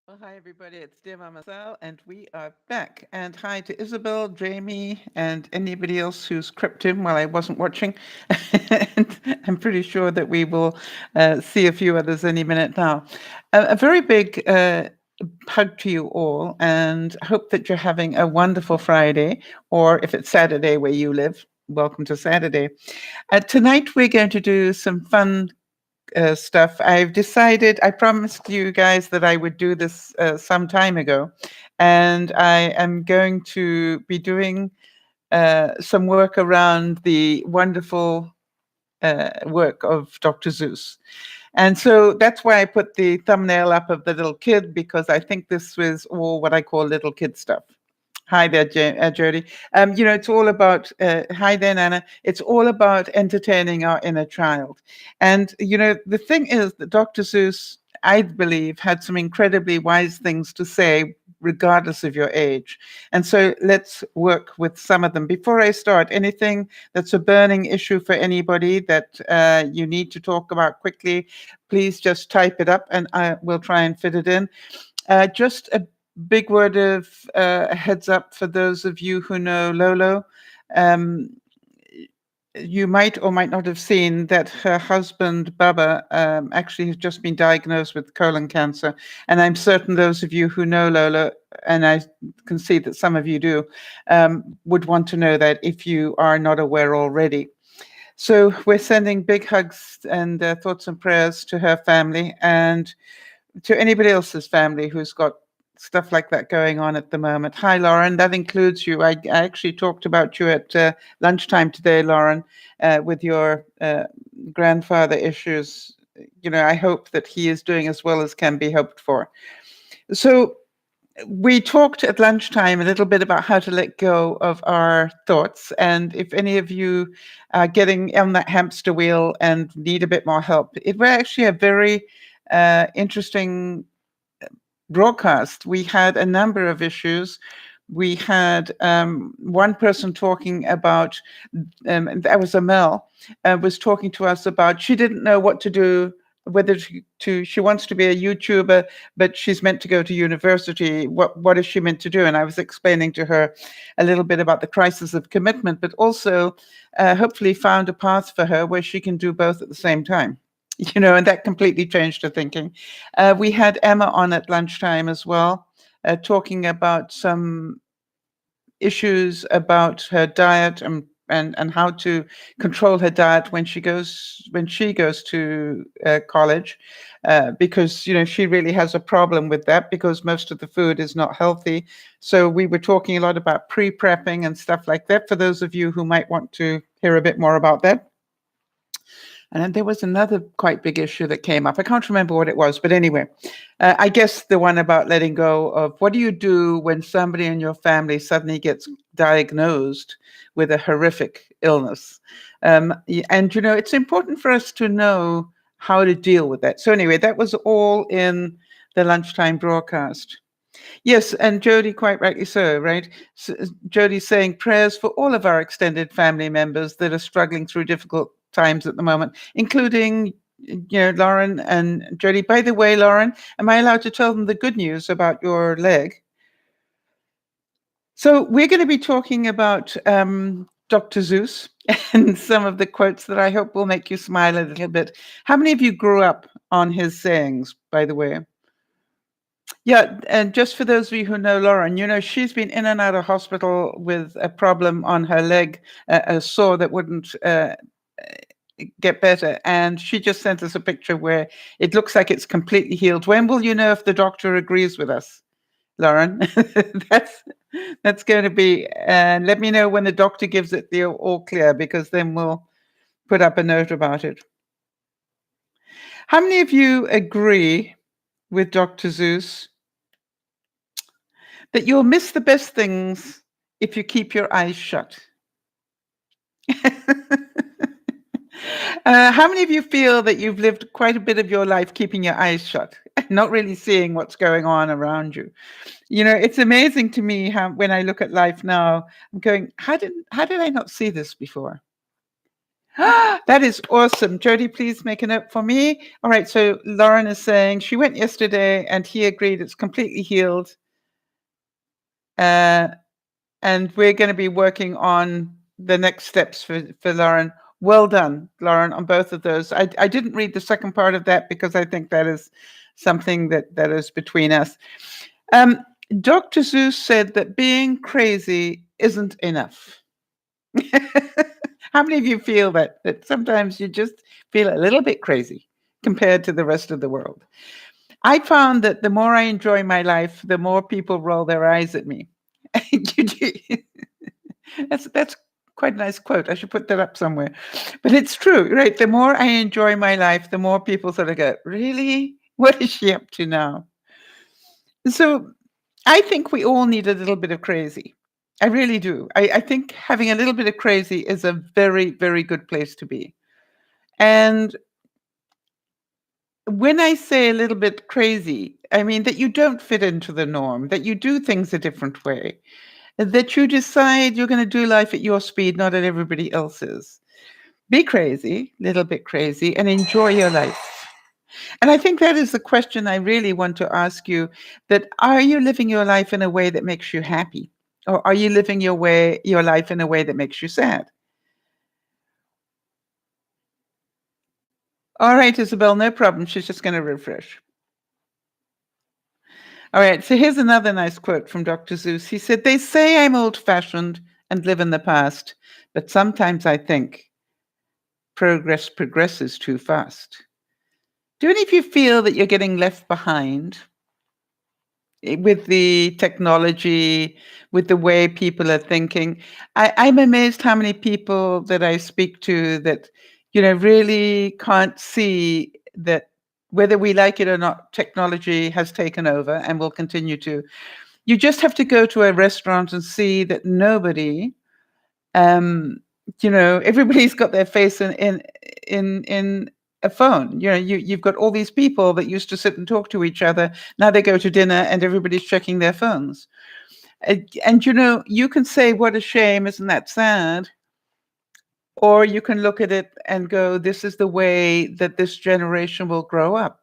Well, hi everybody, it's DearMamaSal, and we are back. And hi to Isabel, Jamie, and anybody else who's crept in while I wasn't watching. And I'm pretty sure that we will see a few others any minute now. A very big hug to you all, and hope that you're having a wonderful Friday, or if it's Saturday where you live, welcome to Saturday. Tonight we're going to do some fun stuff. I've decided, I promised you guys that I would do this some time ago, and I am going to be doing some work around the wonderful work of Dr. Seuss. And so that's why I put the thumbnail up of the little kid, because I think this was all what I call little kid stuff. Hi there, Jody. It's all about, hi there, Nana. It's all about entertaining our inner child. And, the thing is that Dr. Seuss, I believe, had some incredibly wise things to say, regardless of your age. And so let's work with some of them. Before I start, anything that's a burning issue for anybody that you need to talk about quickly, please just type it up and I will try and fit it in. Just a big word of heads up for those of you who know Lolo. Um, you might or might not have seen that her husband, Baba, actually has just been diagnosed with colon cancer. And I'm certain those of you who know Lola, and I can see that some of you do, would want to know that if you are not aware already. So we're sending big hugs and thoughts and prayers to her family and to anybody else's family who's got stuff like that going on at the moment. Hi, Lauren. That includes you. I actually talked about you at lunchtime today, Lauren, with your grandfather issues. I hope that he is doing as well as can be hoped for. So we talked at lunchtime a little bit about how to let go of our thoughts. And if any of you are getting on that hamster wheel and need a bit more help, it was actually a very interesting broadcast. We had a number of issues. We had one person talking about, that was Amel, was talking to us about she didn't know what to do, whether she wants to be a YouTuber, but she's meant to go to university. What is she meant to do? And I was explaining to her a little bit about the crisis of commitment, but also hopefully found a path for her where she can do both at the same time. And that completely changed her thinking. We had Emma on at lunchtime as well, talking about some issues about her diet and how to control her diet when she goes to college, because she really has a problem with that because most of the food is not healthy. So we were talking a lot about pre-prepping and stuff like that for those of you who might want to hear a bit more about that. And then there was another quite big issue that came up. I can't remember what it was, but anyway, I guess the one about letting go of what do you do when somebody in your family suddenly gets diagnosed with a horrific illness? And, it's important for us to know how to deal with that. So anyway, that was all in the lunchtime broadcast. Yes, and Jody, quite rightly so, right? Jody's saying prayers for all of our extended family members that are struggling through difficult times at the moment, including, Lauren and Jody. By the way, Lauren, am I allowed to tell them the good news about your leg? So we're going to be talking about Dr. Seuss and some of the quotes that I hope will make you smile a little bit. How many of you grew up on his sayings, by the way? Yeah, and just for those of you who know Lauren, she's been in and out of hospital with a problem on her leg, a sore that wouldn't get better. And she just sent us a picture where it looks like it's completely healed. When will you know if the doctor agrees with us, Lauren? that's that's going to be. Let me know when the doctor gives it the all clear, because then we'll put up a note about it. How many of you agree with Dr. Seuss that you'll miss the best things if you keep your eyes shut? How many of you feel that you've lived quite a bit of your life keeping your eyes shut, not really seeing what's going on around you? It's amazing to me how when I look at life now, I'm going, how did I not see this before? That is awesome. Jody, please make a note for me. All right. So Lauren is saying she went yesterday and he agreed it's completely healed. And we're going to be working on the next steps for Lauren. Well done, Lauren, on both of those. I didn't read the second part of that because I think that is something that is between us. Dr. Zeus said that being crazy isn't enough. How many of you feel that sometimes you just feel a little bit crazy compared to the rest of the world? I found that the more I enjoy my life, the more people roll their eyes at me. That's quite a nice quote. I should put that up somewhere. But it's true, right? The more I enjoy my life, the more people sort of go, really? What is she up to now? So I think we all need a little bit of crazy. I really do. I think having a little bit of crazy is a very, very good place to be. And when I say a little bit crazy, I mean that you don't fit into the norm, that you do things a different way, that you decide you're going to do life at your speed, not at everybody else's. Be crazy, little bit crazy, and enjoy your life. And I think that is the question I really want to ask you, that are you living your life in a way that makes you happy? Or are you living your life in a way that makes you sad? All right, Isabel, no problem. She's just going to refresh. All right, so here's another nice quote from Dr. Zeus. He said, "They say I'm old-fashioned and live in the past, but sometimes I think progress progresses too fast." Do any of you feel that you're getting left behind with the technology, with the way people are thinking? I'm amazed how many people that I speak to that, really can't see that whether we like it or not, technology has taken over and will continue to. You just have to go to a restaurant and see that nobody, everybody's got their face in a phone. You've got all these people that used to sit and talk to each other. Now they go to dinner and everybody's checking their phones. And you can say, what a shame, isn't that sad? Or you can look at it and go, this is the way that this generation will grow up.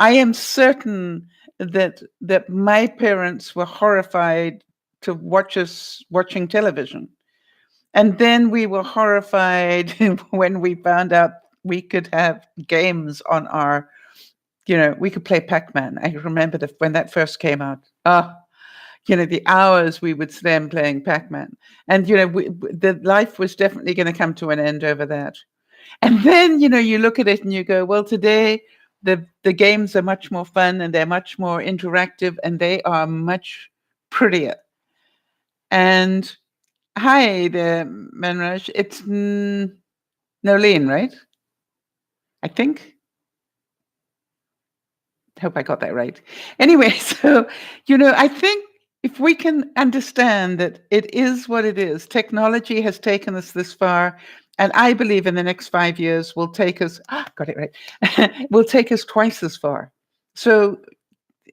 I am certain that my parents were horrified to watch us watching television. And then we were horrified when we found out we could have games on our, we could play Pac-Man. I remember when that first came out. The hours we would spend playing Pac-Man. And, the life was definitely going to come to an end over that. And then, you look at it and you go, well, today the games are much more fun and they're much more interactive and they are much prettier. And hi there, Manraj. It's Nolene, right? I think. Hope I got that right. Anyway, so, I think if we can understand that it is what it is, technology has taken us this far. And I believe in the next 5 years will take us, got it right, will take us twice as far. So,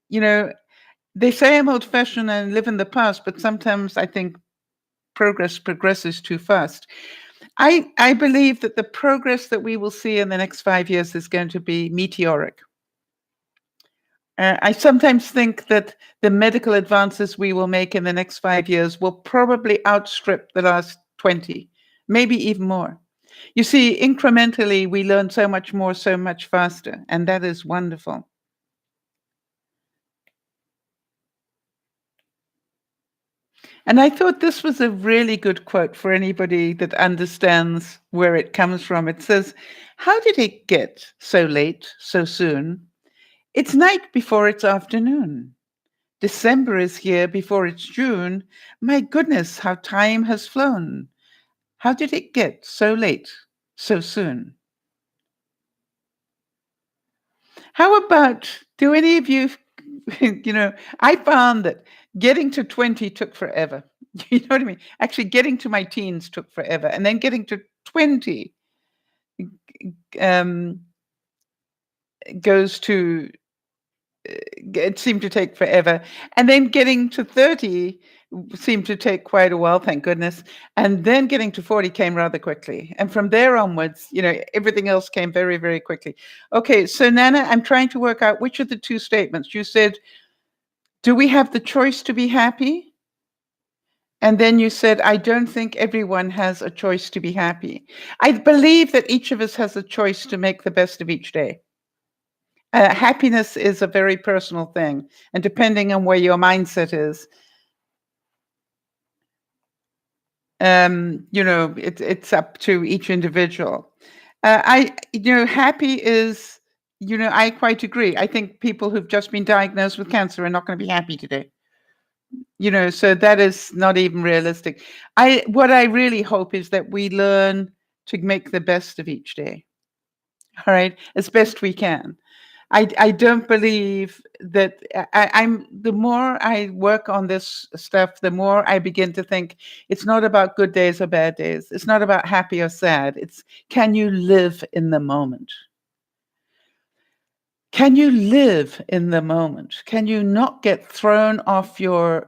they say I'm old fashioned and live in the past, but sometimes I think progress progresses too fast. I believe that the progress that we will see in the next 5 years is going to be meteoric. I sometimes think that the medical advances we will make in the next 5 years will probably outstrip the last 20, maybe even more. You see, incrementally, we learn so much more, so much faster, and that is wonderful. And I thought this was a really good quote for anybody that understands where it comes from. It says, "How did it get so late, so soon? It's night before it's afternoon. December is here before it's June. My goodness, how time has flown. How did it get so late, so soon?" How about, do any of you, I found that getting to 20 took forever. You know what I mean? Actually, getting to my teens took forever. And then getting to 20 um, goes to, it seemed to take forever. And then getting to 30 seemed to take quite a while, thank goodness. And then getting to 40 came rather quickly. And from there onwards, everything else came very, very quickly. Okay, so Nana, I'm trying to work out which of the two statements. You said, do we have the choice to be happy? And then you said, I don't think everyone has a choice to be happy. I believe that each of us has a choice to make the best of each day. Happiness is a very personal thing. And depending on where your mindset is, it's up to each individual. Happy is, I quite agree. I think people who've just been diagnosed with cancer are not going to be happy today. So that is not even realistic. What I really hope is that we learn to make the best of each day. All right, as best we can. I don't believe that I'm the more I work on this stuff, the more I begin to think it's not about good days or bad days. It's not about happy or sad. It's, can you live in the moment? Can you live in the moment? Can you not get thrown off your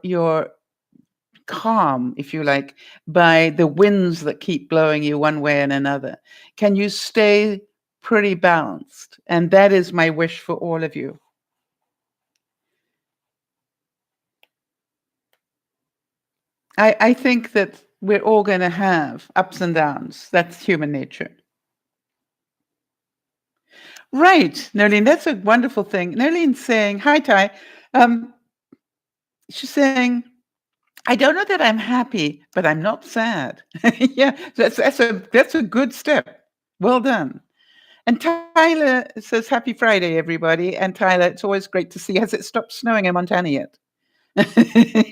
calm, if you like, by the winds that keep blowing you one way and another? Can you stay pretty balanced? And that is my wish for all of you. I think that we're all going to have ups and downs. That's human nature. Right, Nolene, that's a wonderful thing. Nolene's saying, hi, Ty. She's saying, I don't know that I'm happy, but I'm not sad. Yeah, that's a good step. Well done. And Tyler says, happy Friday, everybody. And Tyler, it's always great to see. Has it stopped snowing in Montana yet?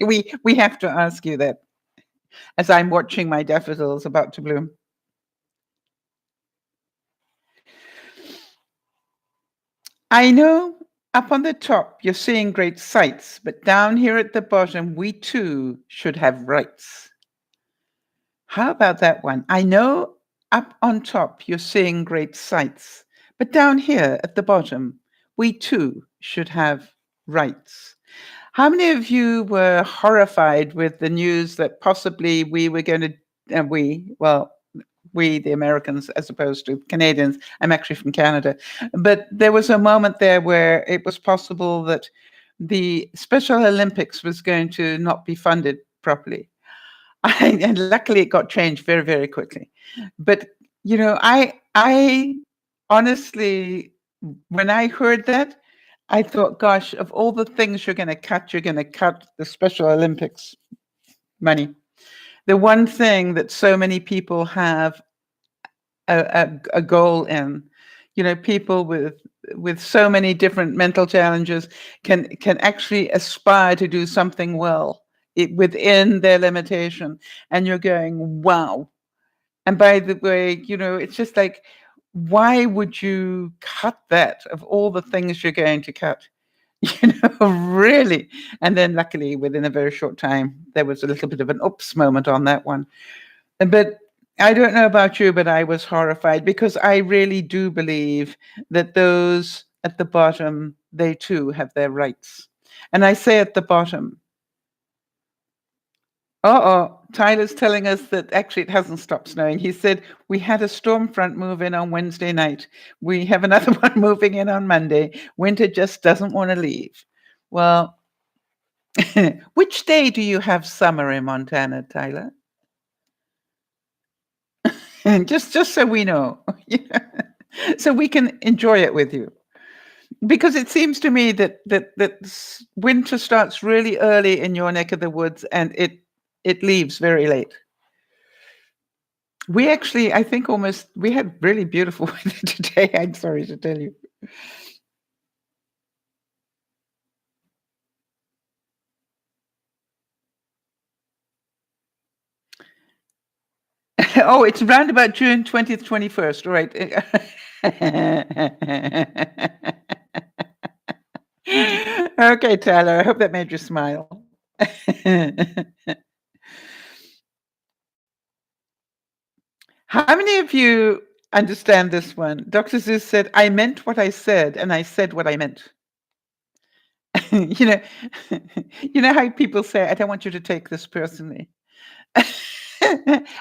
we have to ask you that as I'm watching my daffodils about to bloom. I know up on the top you're seeing great sights, but down here at the bottom, we too should have rights. How about that one? I know up on top you're seeing great sights, but down here at the bottom, we too should have rights. How many of you were horrified with the news that possibly we were going to, we, the Americans, as opposed to Canadians. I'm actually from Canada. But there was a moment there where it was possible that the Special Olympics was going to not be funded properly. And luckily it got changed very, very quickly. But, I honestly, when I heard that, I thought, gosh, of all the things you're going to cut the Special Olympics money. The one thing that so many people have a goal in, people with so many different mental challenges can actually aspire to do something well within their limitation. And you're going, wow. And by the way, it's just like, why would you cut that of all the things you're going to cut? Really. And then luckily within a very short time, there was a little bit of an oops moment on that one. But I don't know about you, but I was horrified because I really do believe that those at the bottom, they too have their rights. And I say at the bottom, Tyler's telling us that actually it hasn't stopped snowing. He said, we had a storm front move in on Wednesday night. We have another one moving in on Monday. Winter just doesn't want to leave. Well, which day do you have summer in Montana, Tyler? just so we know, so we can enjoy it with you. Because it seems to me that winter starts really early in your neck of the woods and it leaves very late. We actually, I think we had really beautiful weather today. I'm sorry to tell you. Oh, it's around about June 20th, 21st. All right. Okay, Tyler, I hope that made you smile. How many of you understand this one? Dr. Zeus said, I meant what I said, and I said what I meant. you know, you know how people say, "I don't want you to take this personally."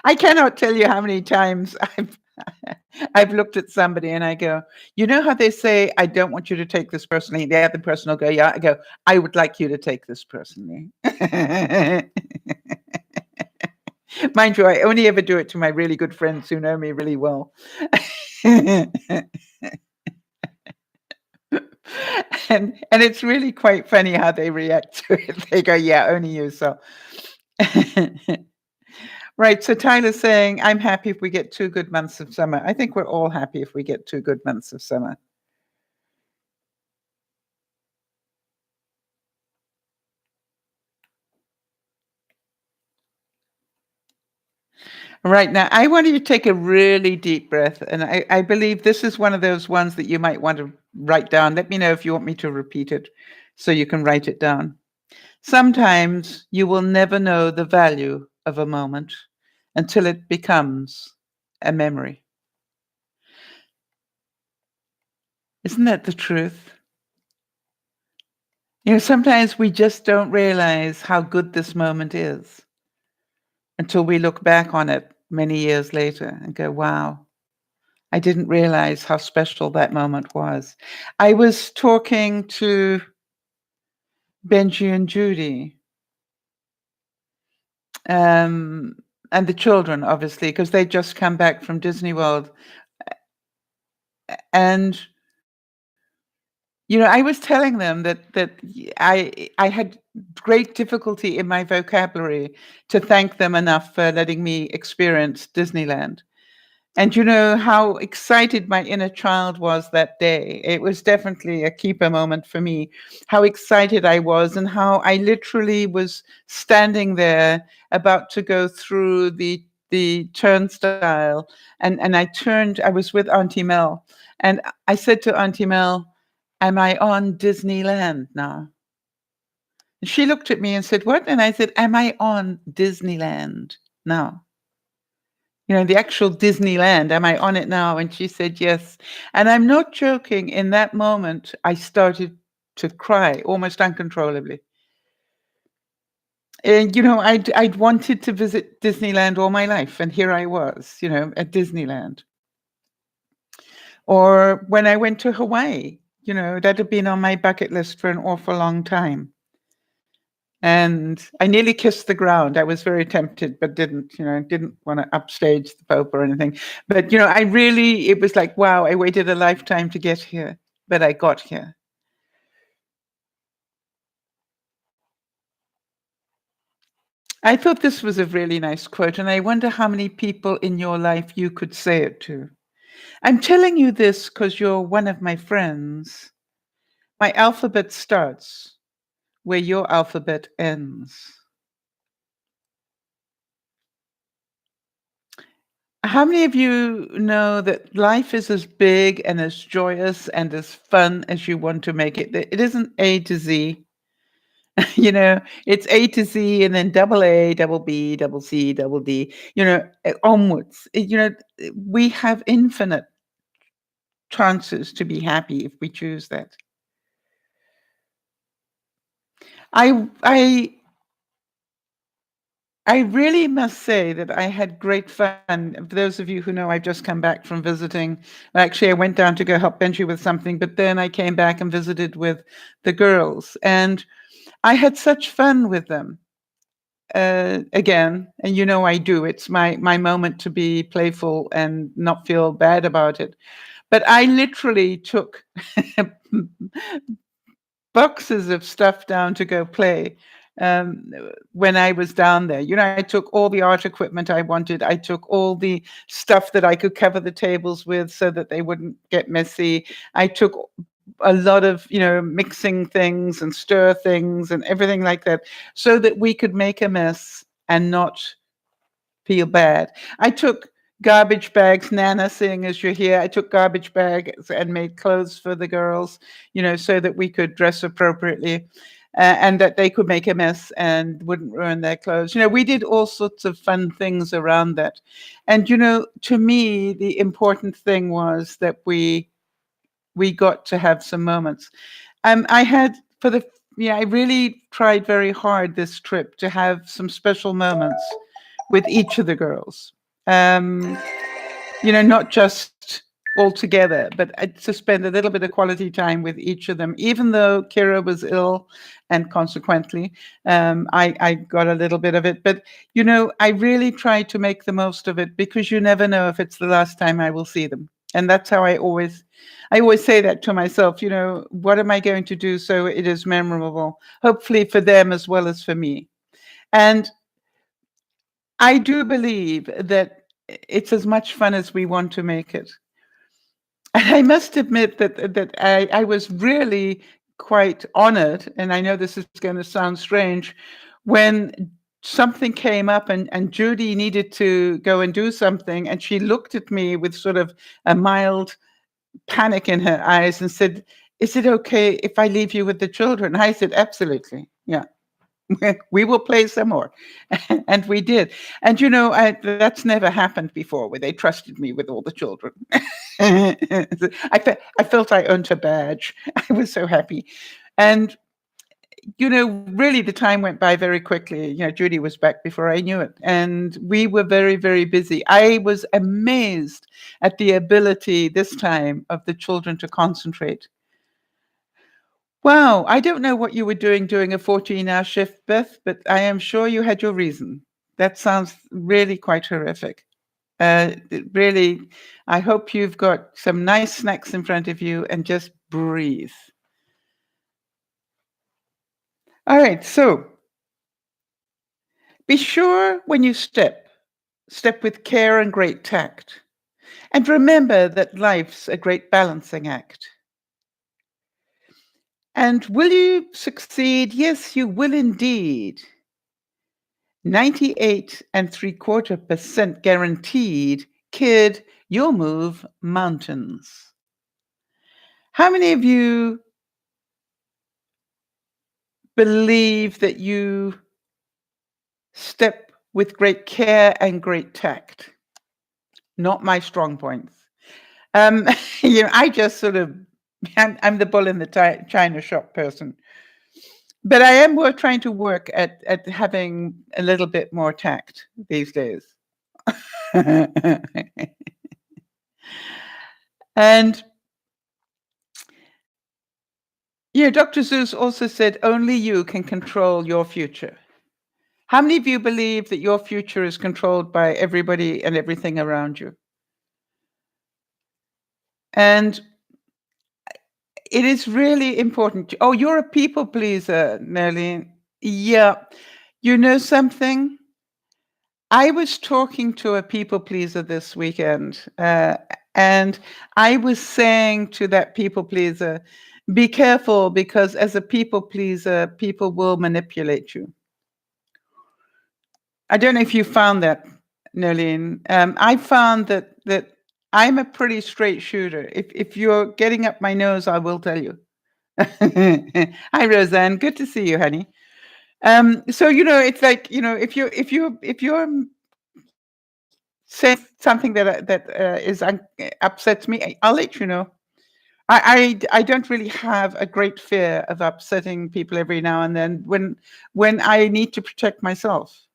I cannot tell you how many times I've looked at somebody and I go, you know how they say, "I don't want you to take this personally." The other person will go, "Yeah." I go, "I would like you to take this personally." Mind you, I only ever do it to my really good friends who know me really well. And it's really quite funny how they react to it. They go, "Yeah, only you." So right. So Tyler's saying, "I'm happy if we get 2 good months of summer." I think we're all happy if we get 2 good months of summer. Right now, I want you to take a really deep breath, and I believe this is one of those ones that you might want to write down. Let me know if you want me to repeat it so you can write it down. Sometimes you will never know the value of a moment until it becomes a memory. Isn't that the truth? Sometimes we just don't realize how good this moment is until we look back on it many years later and go, wow, I didn't realize how special that moment was. I was talking to Benji and Judy, and the children, obviously, because they just come back from Disney World. And I was telling them that I had great difficulty in my vocabulary to thank them enough for letting me experience Disneyland. And how excited my inner child was that day. It was definitely a keeper moment for me. How excited I was, and how I literally was standing there about to go through the turnstile, and I was with Auntie Mel, and I said to Auntie Mel, "Am I on Disneyland now?" And she looked at me and said, "What?" And I said, "Am I on Disneyland now? The actual Disneyland, am I on it now?" And she said, "Yes." And I'm not joking. In that moment, I started to cry almost uncontrollably. And, I'd wanted to visit Disneyland all my life. And here I was, at Disneyland. Or when I went to Hawaii, that had been on my bucket list for an awful long time. And I nearly kissed the ground. I was very tempted, but didn't want to upstage the Pope or anything. But, it was like, wow, I waited a lifetime to get here, but I got here. I thought this was a really nice quote, and I wonder how many people in your life you could say it to. I'm telling you this because you're one of my friends. My alphabet starts where your alphabet ends. How many of you know that life is as big and as joyous and as fun as you want to make it? It isn't A to Z. It's A to Z and then double A, double B, double C, double D, onwards. We have infinite chances to be happy if we choose that. I I really must say that I had great fun. For those of you who know, I've just come back from visiting. Actually, I went down to go help Benji with something, but then I came back and visited with the girls, and I had such fun with them. Again, and I do. It's my moment to be playful and not feel bad about it. But I literally took boxes of stuff down to go play um, when I was down there. I took all the art equipment I wanted. I took all the stuff that I could cover the tables with so that they wouldn't get messy. I took a lot of, mixing things and stir things and everything like that so that we could make a mess and not feel bad. I took garbage bags, Nana, seeing as you're here, I took garbage bags and made clothes for the girls, so that we could dress appropriately and that they could make a mess and wouldn't ruin their clothes. We did all sorts of fun things around that. And, to me, the important thing was that we got to have some moments. I had, for the yeah, I really tried very hard this trip to have some special moments with each of the girls. Um, not just all together, but to spend a little bit of quality time with each of them, even though Kira was ill and consequently, I got a little bit of it. But, I really tried to make the most of it because you never know if it's the last time I will see them. And that's how I always say that to myself, what am I going to do so it is memorable, hopefully for them as well as for me. And I do believe that it's as much fun as we want to make it. And I must admit that I was really quite honored, and I know this is going to sound strange, when something came up and Judy needed to go and do something, and she looked at me with sort of a mild panic in her eyes and said, "Is it okay if I leave you with the children?" I said, "Absolutely. Yeah." We will play some more. And we did. And that's never happened before where they trusted me with all the children. I felt I earned a badge. I was so happy. And really the time went by very quickly. Judy was back before I knew it. And we were very, very busy. I was amazed at the ability this time of the children to concentrate. Wow, I don't know what you were doing during a 14-hour shift, Beth, but I am sure you had your reason. That sounds really quite horrific. Really, I hope you've got some nice snacks in front of you and just breathe. All right, so be sure when you step with care and great tact. And remember that life's a great balancing act. And will you succeed? Yes, you will indeed. 98.75% guaranteed, kid, you'll move mountains. How many of you believe that you step with great care and great tact? Not my strong points. Um, I just sort of, I'm the bull in the china shop person. But I am trying to work at having a little bit more tact these days. And Dr. Seuss also said, only you can control your future. How many of you believe that your future is controlled by everybody and everything around you? And it is really important. Oh, you're a people pleaser, Nerlene. Yeah. You know something? I was talking to a people pleaser this weekend, and I was saying to that people pleaser, be careful because as a people pleaser, people will manipulate you. I don't know if you found that, Nerlene. I found that I'm a pretty straight shooter. If you're getting up my nose, I will tell you. Hi, Roseanne. Good to see you, honey. So it's like if you're saying something that upsets me, I'll let you know. I don't really have a great fear of upsetting people every now and then when I need to protect myself.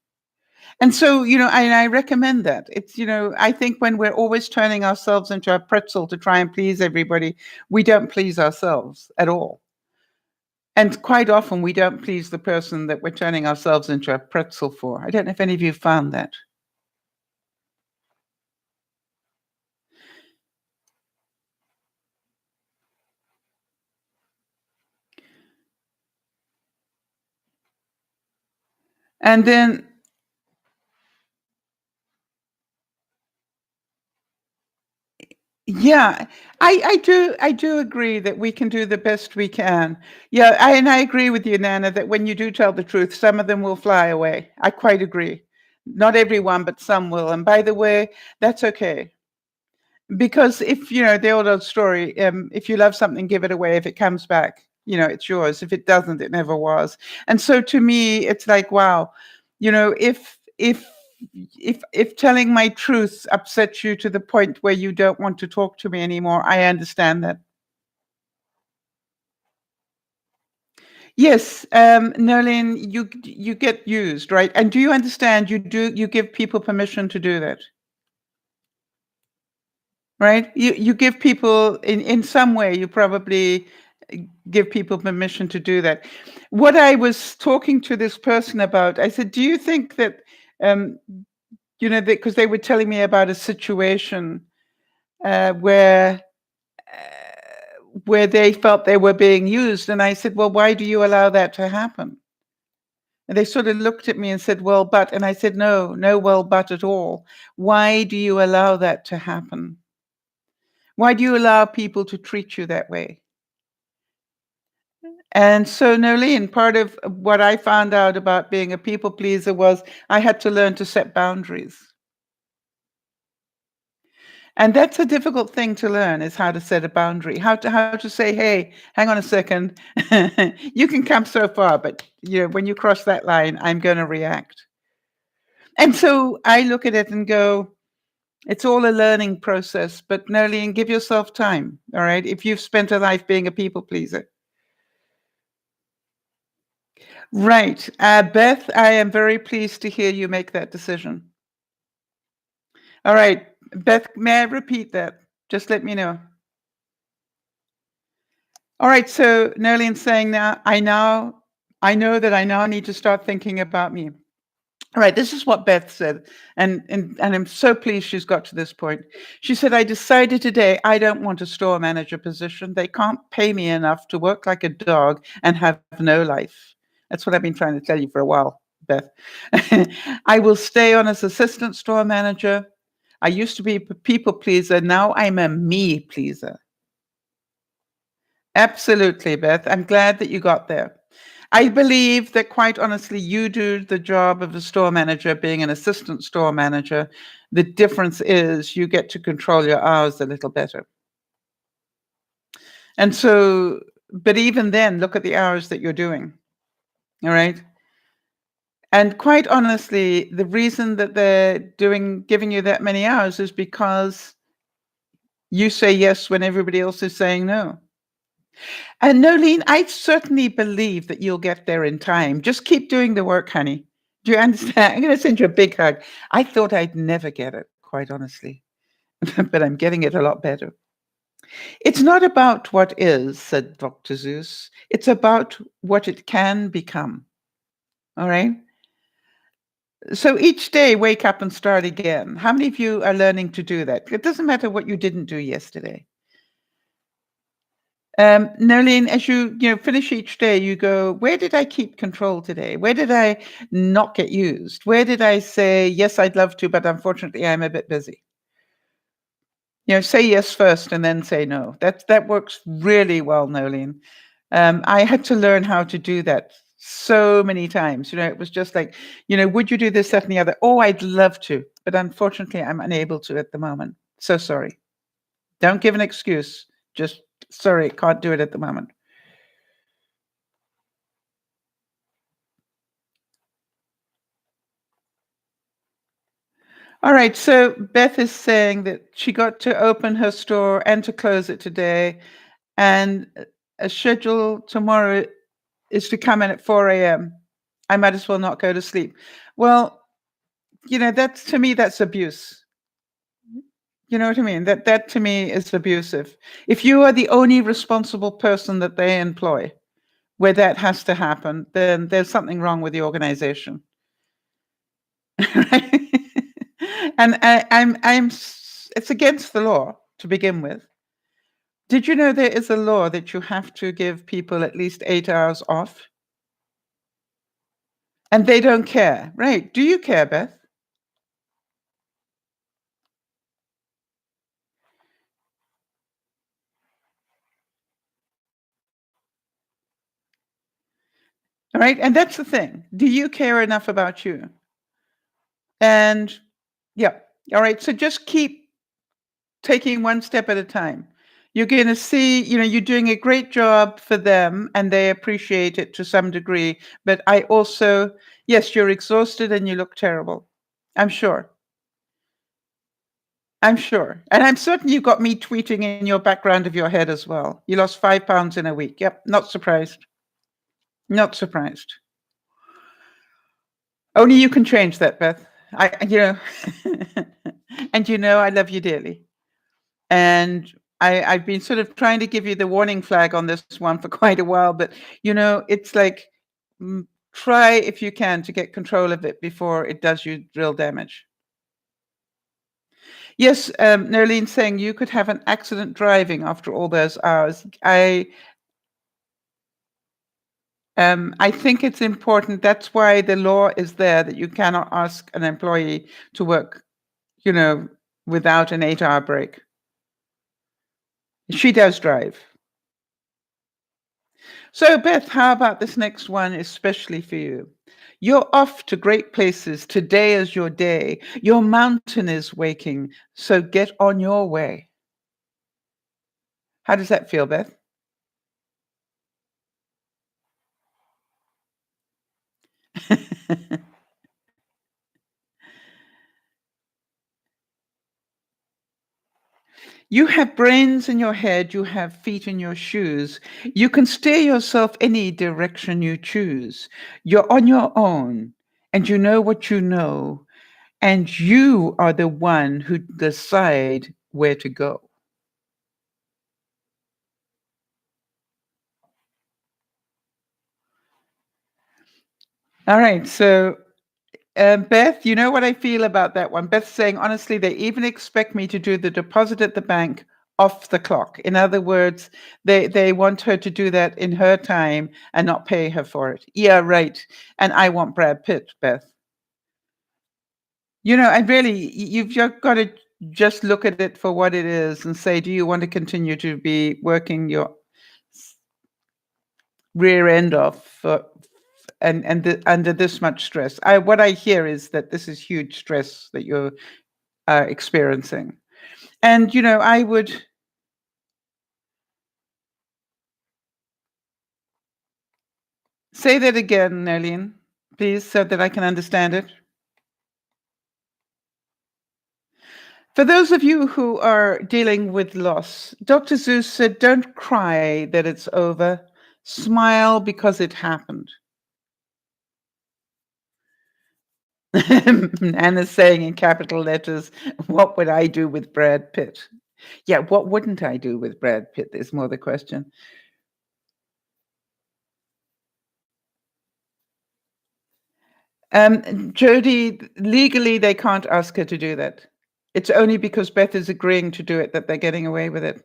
And so, and I recommend that. It's, I think when we're always turning ourselves into a pretzel to try and please everybody, we don't please ourselves at all. And quite often we don't please the person that we're turning ourselves into a pretzel for. I don't know if any of you found that. And then, yeah, I do agree that we can do the best we can. Yeah, and I agree with you, Nana, that when you do tell the truth, some of them will fly away. I quite agree. Not everyone, but some will. And by the way, that's okay. Because if, the old story, if you love something, give it away. If it comes back, it's yours. If it doesn't, it never was. And so to me, it's like, wow, if telling my truth upsets you to the point where you don't want to talk to me anymore, I understand that. Yes, Nolene, you get used, right? And do you understand? You give people permission to do that, right? You give people in some way. You probably give people permission to do that. What I was talking to this person about, I said, do you think that, um, because they were telling me about a situation where they felt they were being used, and I said, well, why do you allow that to happen? And they sort of looked at me and said, well, but, and I said, no, no, well, but at all. Why do you allow that to happen? Why do you allow people to treat you that way? And so, Nolene, part of what I found out about being a people pleaser was I had to learn to set boundaries. And that's a difficult thing to learn, is how to set a boundary, how to say, hey, hang on a second, you can come so far, but when you cross that line, I'm going to react. And so I look at it and go, it's all a learning process, but Nolene, give yourself time, all right? If you've spent a life being a people pleaser. Right. Beth, I am very pleased to hear you make that decision. All right. Beth, may I repeat that? Just let me know. All right. So Nolene's saying now, I know that I now need to start thinking about me. All right, this is what Beth said, and I'm so pleased she's got to this point. She said, I decided today I don't want a store manager position. They can't pay me enough to work like a dog and have no life. That's what I've been trying to tell you for a while, Beth. I will stay on as assistant store manager. I used to be a people pleaser. Now I'm a me pleaser. Absolutely, Beth. I'm glad that you got there. I believe that, quite honestly, you do the job of a store manager being an assistant store manager. The difference is you get to control your hours a little better. And so, but even then, look at the hours that you're doing. All right. And quite honestly, the reason that they're giving you that many hours is because you say yes when everybody else is saying no. And Nolene, I certainly believe that you'll get there in time. Just keep doing the work, honey. Do you understand? I'm going to send you a big hug. I thought I'd never get it, quite honestly, but I'm getting it a lot better. It's not about what is, said Dr. Zeus. It's about what it can become. All right? So each day, wake up and start again. How many of you are learning to do that? It doesn't matter what you didn't do yesterday. Nolene, as you finish each day, you go, where did I keep control today? Where did I not get used? Where did I say, yes, I'd love to, but unfortunately I'm a bit busy? Say yes first and then say no. That works really well, Nolene. I had to learn how to do that so many times. It was just like, would you do this, that, and the other? Oh, I'd love to, but unfortunately I'm unable to at the moment. So sorry. Don't give an excuse. Just sorry, can't do it at the moment. All right, so Beth is saying that she got to open her store and to close it today, and a schedule tomorrow is to come in at 4 a.m. I might as well not go to sleep. Well, that's, to me, that's abuse. You know what I mean? That to me is abusive. If you are the only responsible person that they employ where that has to happen, then there's something wrong with the organization. Right? And it's against the law to begin with. Did you know there is a law that you have to give people at least 8 hours off? And they don't care, right? Do you care, Beth? All right, and that's the thing. Do you care enough about you? And yeah, all right. So just keep taking one step at a time. You're going to see, you're doing a great job for them and they appreciate it to some degree. But I also, yes, you're exhausted and you look terrible. I'm sure. I'm sure. And I'm certain you got me tweeting in your background of your head as well. You lost 5 pounds in a week. Yep, not surprised. Not surprised. Only you can change that, Beth. And I love you dearly. And I've been sort of trying to give you the warning flag on this one for quite a while, but it's like try if you can to get control of it before it does you real damage. Yes, Nerlene saying you could have an accident driving after all those hours. I think it's important. That's why the law is there that you cannot ask an employee to work, without an 8-hour break. She does drive. So, Beth, how about this next one, especially for you? You're off to great places. Today is your day. Your mountain is waking. So get on your way. How does that feel, Beth? You have brains in your head, you have feet in your shoes. You can steer yourself any direction you choose. You're on your own, and you know what you know, and you are the one who decide where to go. All right, so Beth, you know what I feel about that one. Beth's saying, honestly, they even expect me to do the deposit at the bank off the clock. In other words, they want her to do that in her time and not pay her for it. Yeah, right. And I want Brad Pitt, Beth. And really, you've just got to just look at it for what it is and say, do you want to continue to be working your rear end off under this much stress? What I hear is that this is huge stress that you're experiencing. And, I would say that again, Nerlene, please, so that I can understand it. For those of you who are dealing with loss, Dr. Zeus said, don't cry that it's over. Smile because it happened. Anna's saying in capital letters, what would I do with Brad Pitt? Yeah, what wouldn't I do with Brad Pitt is more the question. Jody, legally, they can't ask her to do that. It's only because Beth is agreeing to do it that they're getting away with it.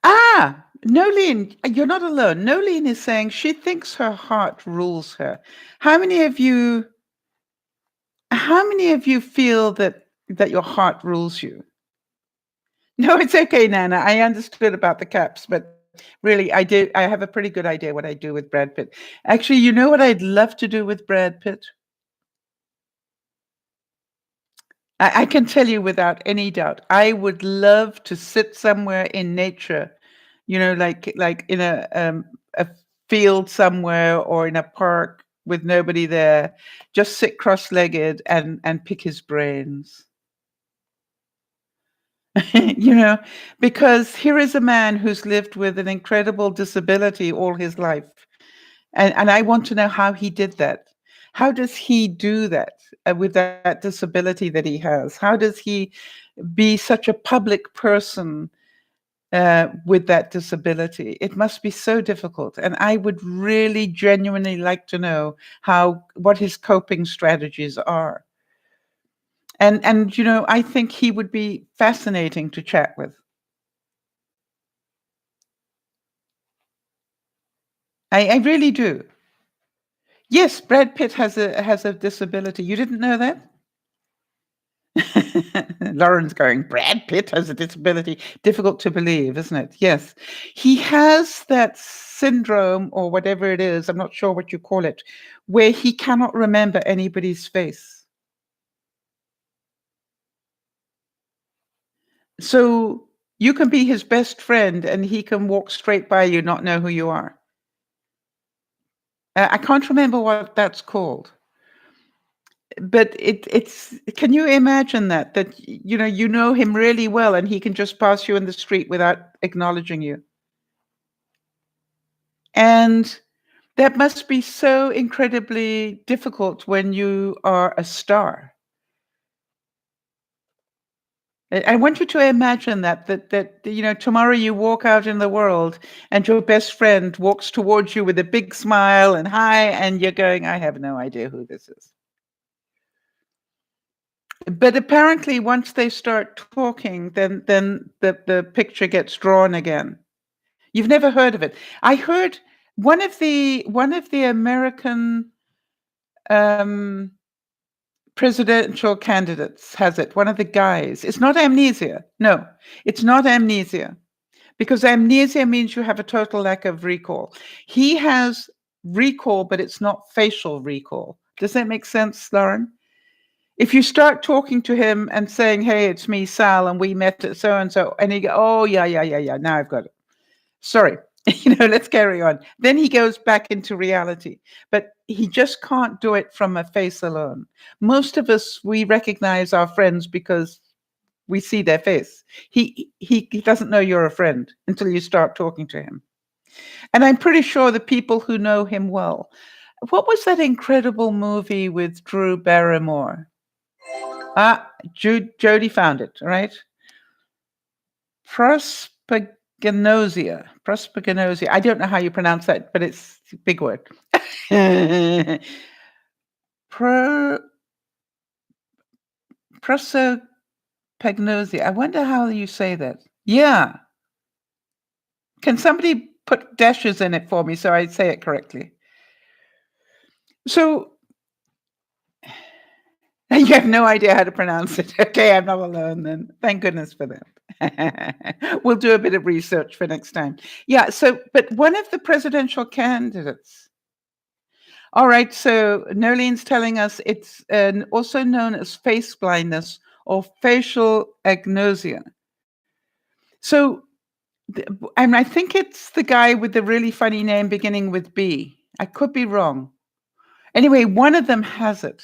Ah, Nolene, you're not alone. Nolene is saying she thinks her heart rules her. How many of you feel that your heart rules you? No, it's okay, Nana. I understood about the caps, but really, I have a pretty good idea what I do with Brad Pitt. Actually, you know what I'd love to do with Brad Pitt? I can tell you without any doubt, I would love to sit somewhere in nature, like in a field somewhere or in a park with nobody there, just sit cross-legged and pick his brains. you know, because here is a man who's lived with an incredible disability all his life. And I want to know how he did that. How does he do that with that disability that he has? How does he be such a public person with that disability? It must be so difficult. And I would really genuinely like to know what his coping strategies are. And I think he would be fascinating to chat with. I really do. Yes, Brad Pitt has a disability. You didn't know that? Lauren's going, Brad Pitt has a disability. Difficult to believe, isn't it? Yes. He has that syndrome or whatever it is, I'm not sure what you call it, where he cannot remember anybody's face. So you can be his best friend and he can walk straight by you, not know who you are. I can't remember what that's called. but it's can you imagine that you know him really well and he can just pass you in the street without acknowledging you? And that must be so incredibly difficult when you are a star. I want you to imagine that tomorrow you walk out in the world and your best friend walks towards you with a big smile and hi, and you're going, I have no idea who this is. But apparently once they start talking, then the picture gets drawn again. You've never heard of it. I heard one of the American um presidential candidates has it. One of the guys. It's not amnesia. No, it's not amnesia. Because amnesia means you have a total lack of recall. He has recall, but it's not facial recall. Does that make sense, Lauren? If you start talking to him and saying, "Hey, it's me, Sal, and we met at so and so," and he go, "Oh, yeah, yeah, yeah, yeah. Now I've got it. Sorry." Let's carry on. Then he goes back into reality, but he just can't do it from a face alone. Most of us, we recognize our friends because we see their face. He doesn't know you're a friend until you start talking to him. And I'm pretty sure the people who know him well. What was that incredible movie with Drew Barrymore? Jody found it, right? Prospagnosia. Prospagnosia. I don't know how you pronounce that, but it's a big word. Pro prosopagnosia. I wonder how you say that. Yeah. Can somebody put dashes in it for me so I say it correctly? So you have no idea how to pronounce it. Okay, I'm not alone then. Thank goodness for that. We'll do a bit of research for next time. Yeah, but one of the presidential candidates. All right, so Nolene's telling us it's also known as face blindness or facial agnosia. So, and I think it's the guy with the really funny name beginning with B. I could be wrong. Anyway, one of them has it.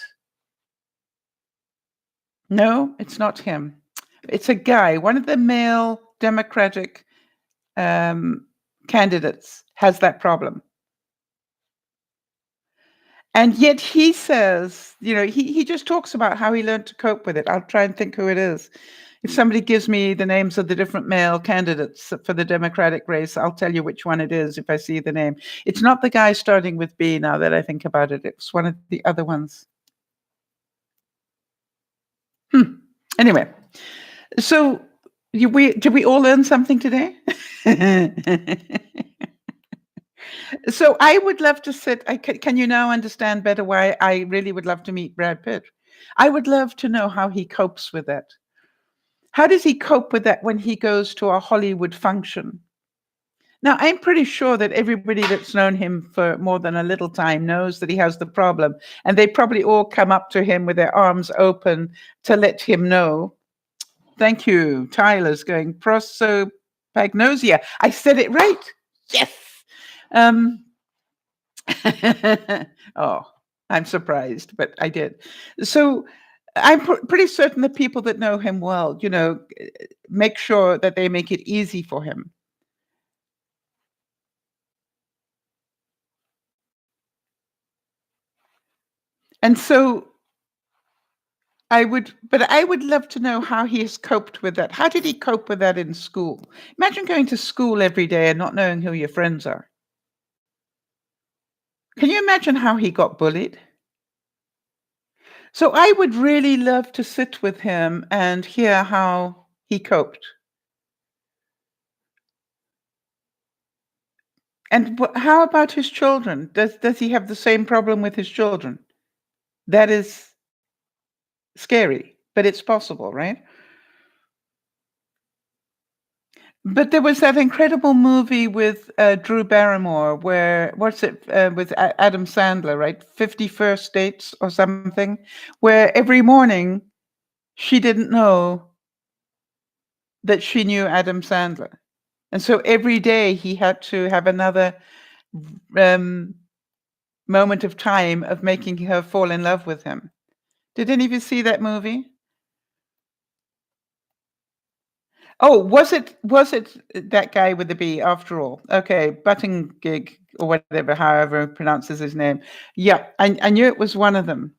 No, it's not him. It's a guy. One of the male Democratic candidates has that problem. And yet he says, he just talks about how he learned to cope with it. I'll try and think who it is. If somebody gives me the names of the different male candidates for the Democratic race, I'll tell you which one it is if I see the name. It's not the guy starting with B now that I think about it. It's one of the other ones. Anyway, so did we all learn something today? So I would love to can you now understand better why I really would love to meet Brad Pitt? I would love to know how he copes with that. How does he cope with that when he goes to a Hollywood function? Now, I'm pretty sure that everybody that's known him for more than a little time knows that he has the problem, and they probably all come up to him with their arms open to let him know. Thank you. Tyler's going prosopagnosia. I said it right. Yes. Oh, I'm surprised, but I did. So I'm pretty certain the people that know him well, make sure that they make it easy for him. And so I would love to know how he has coped with that. How did he cope with that in school? Imagine going to school every day and not knowing who your friends are. Can you imagine how he got bullied? So I would really love to sit with him and hear how he coped. And how about his children? Does he have the same problem with his children? That is scary, but it's possible, right? But there was that incredible movie with Drew Barrymore, what's it with Adam Sandler, right? 51st Dates or something, where every morning she didn't know that she knew Adam Sandler. And so every day he had to have another moment of time of making her fall in love with him. Did any of you see that movie? Oh, was it that guy with the B after all? Okay, Buttigieg or whatever, however pronounces his name. Yeah, I knew it was one of them.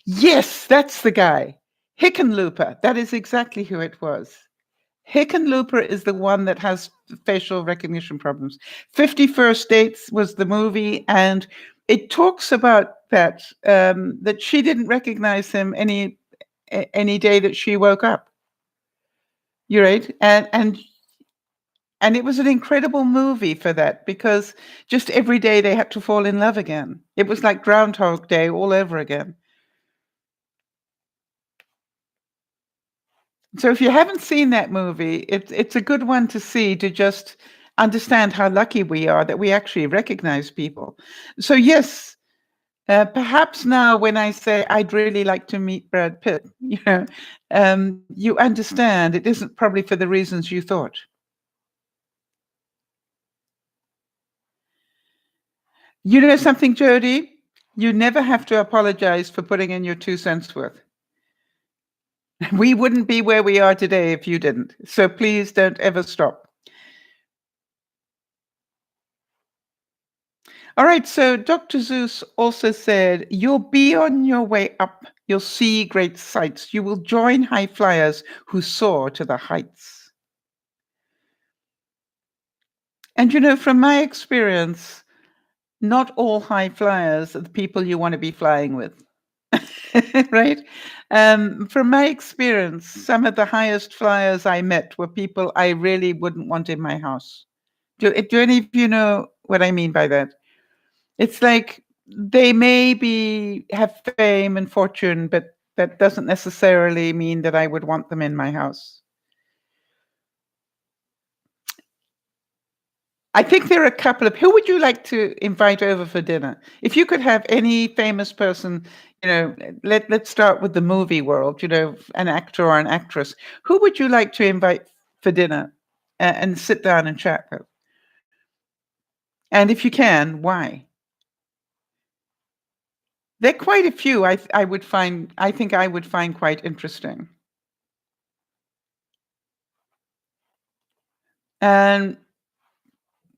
Yes, that's the guy. Hickenlooper. That is exactly who it was. Hickenlooper is the one that has facial recognition problems. 51st Dates was the movie, and it talks about that she didn't recognize him any day that she woke up. You're right, and it was an incredible movie for that because just every day they had to fall in love again. It was like Groundhog Day all over again. So if you haven't seen that movie, it's a good one to see to just understand how lucky we are that we actually recognize people. So yes, perhaps now when I say I'd really like to meet Brad Pitt, you understand it isn't probably for the reasons you thought. You know something, Jody? You never have to apologize for putting in your 2 cents worth. We wouldn't be where we are today if you didn't. So please don't ever stop. All right, so Dr. Zeus also said, you'll be on your way up. You'll see great sights. You will join high flyers who soar to the heights. And from my experience, not all high flyers are the people you want to be flying with. Right? From my experience, some of the highest flyers I met were people I really wouldn't want in my house. Do any of you know what I mean by that? It's like they maybe have fame and fortune, but that doesn't necessarily mean that I would want them in my house. I think there are a couple of who would you like to invite over for dinner? If you could have any famous person, let's start with the movie world, an actor or an actress. Who would you like to invite for dinner and sit down and chat with? And if you can, why? There are quite a few I think I would find quite interesting. And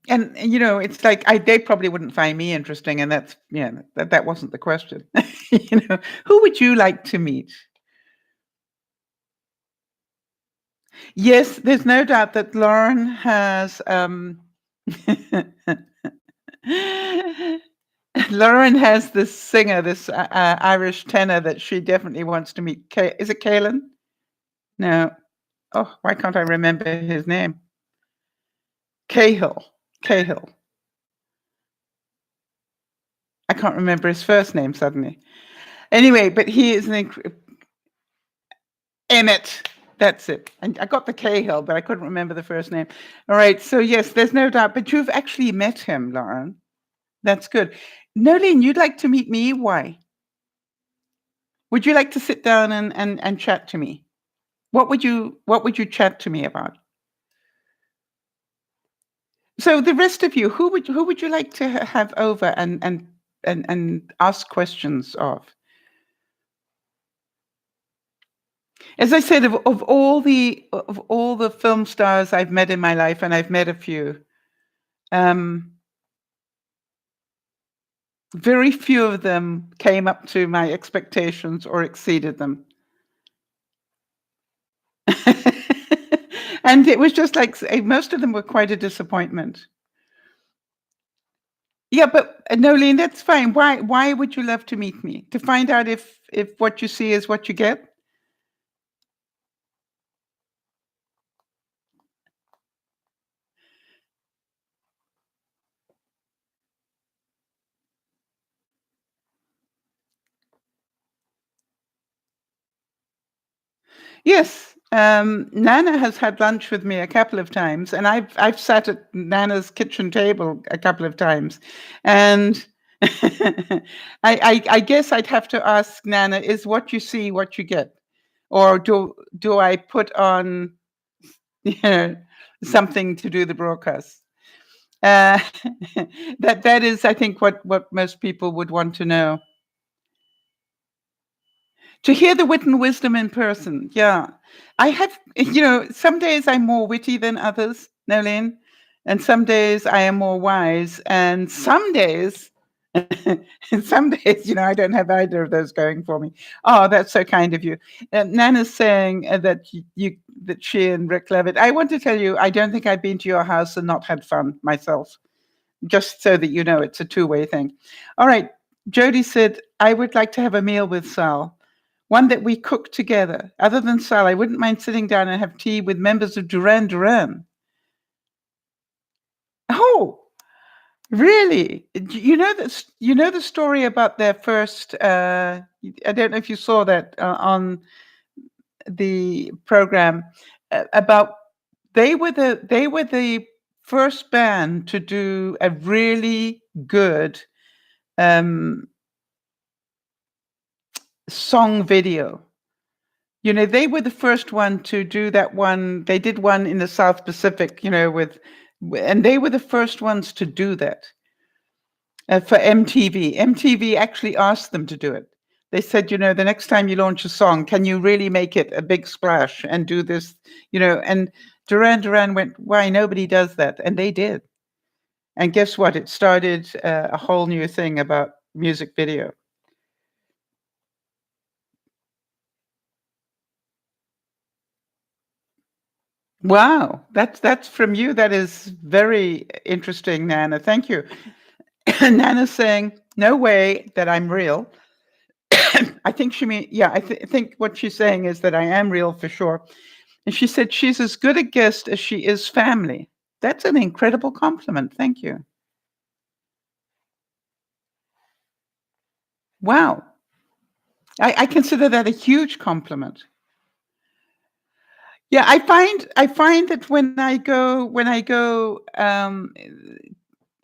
it's like they probably wouldn't find me interesting, and that's that wasn't the question. Who would you like to meet? Yes, there's no doubt that Lauren has Lauren has this singer, this Irish tenor that she definitely wants to meet. Is it Kaylin? No. Oh, why can't I remember his name? Cahill. Cahill. I can't remember his first name suddenly. Anyway, but he is an Emmett. That's it. And I got the Cahill, but I couldn't remember the first name. All right. So yes, there's no doubt. But you've actually met him, Lauren. That's good. Nolene, you'd like to meet me? Why? Would you like to sit down and chat to me? What would you chat to me about? So the rest of you, who would you like to have over and ask questions of? As I said, of all the film stars I've met in my life, and I've met a few, very few of them came up to my expectations or exceeded them. And it was just like most of them were quite a disappointment. Yeah, but Nolene, that's fine. Why would you love to meet me? To find out if what you see is what you get? Yes. Nana has had lunch with me a couple of times, and I've sat at Nana's kitchen table a couple of times, and I guess I'd have to ask Nana: is what you see what you get, or do I put on something to do the broadcast? Uh, that is, I think, what most people would want to know. To hear the wit and wisdom in person. Yeah. I have, some days I'm more witty than others, Nolene, and some days I am more wise, and some days, and some days, I don't have either of those going for me. Oh, that's so kind of you. Nana's saying that she and Rick Levitt. I want to tell you, I don't think I've been to your house and not had fun myself. Just so that you know, it's a two-way thing. All right. Jody said, I would like to have a meal with Sal, one that we cook together. Other than Sal, I wouldn't mind sitting down and have tea with members of Duran Duran. Oh, really? You know the story about their first. I don't know if you saw that on the program about they were the first band to do a really good um, song video. They were the first one to do that one. They did one in the South Pacific, and they were the first ones to do that for MTV. MTV actually asked them to do it. They said, the next time you launch a song, can you really make it a big splash and do this, and Duran Duran went, why, nobody does that. And they did. And guess what? It started a whole new thing about music video. Wow, that's from you. That is very interesting, Nana. Thank you. Nana's saying, no way that I'm real. I think she mean, yeah, I think what she's saying is that I am real for sure. And she said she's as good a guest as she is family. That's an incredible compliment. Thank you. Wow. I consider that a huge compliment. Yeah, I find that when I go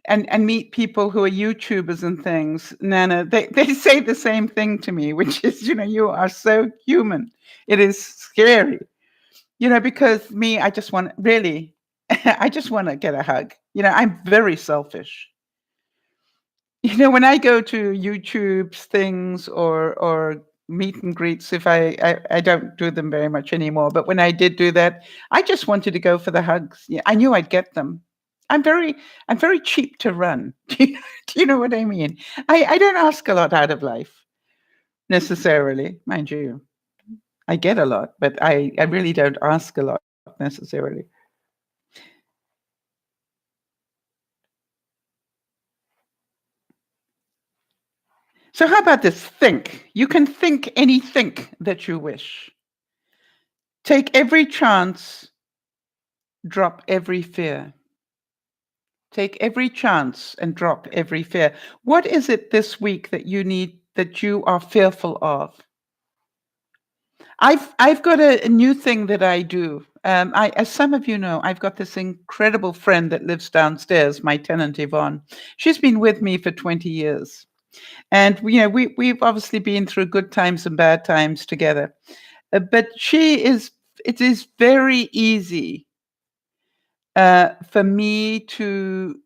and meet people who are YouTubers and things, Nana, they say the same thing to me, which is, you are so human. It is scary, because me, I just want really, I just want to get a hug. I'm very selfish. When I go to YouTube things or meet and greets, if I don't do them very much anymore, but when I did do that, I just wanted to go for the hugs. Yeah, I knew I'd get them. I'm very cheap to run. Do you know what I mean? I don't ask a lot out of life necessarily, mind you. I get a lot, but I really don't ask a lot necessarily. So how about this? Think. You can think any think that you wish. Take every chance, drop every fear. Take every chance and drop every fear. What is it this week that you are fearful of? I've got a new thing that I do. As some of you know, I've got this incredible friend that lives downstairs, my tenant Yvonne. She's been with me for 20 years. And we've obviously been through good times and bad times together. But it is very easy for me to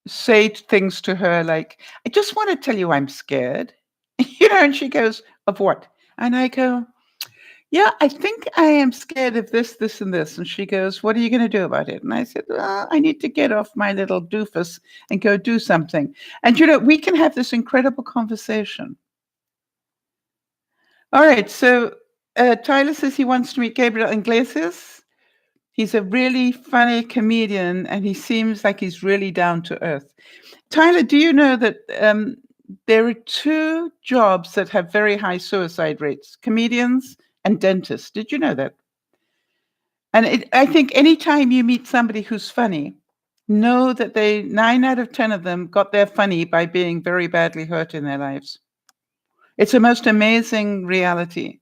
say things to her like, I just want to tell you I'm scared. And she goes, of what? And I go, yeah, I think I am scared of this, this, and this. And she goes, what are you going to do about it? And I said, well, I need to get off my little doofus and go do something. And, we can have this incredible conversation. All right. So Tyler says he wants to meet Gabriel Iglesias. He's a really funny comedian and he seems like he's really down to earth. Tyler, do you know that there are two jobs that have very high suicide rates, comedians and dentists? Did you know that? And I think anytime you meet somebody who's funny, know that 9 out of 10 of them got their funny by being very badly hurt in their lives. It's a most amazing reality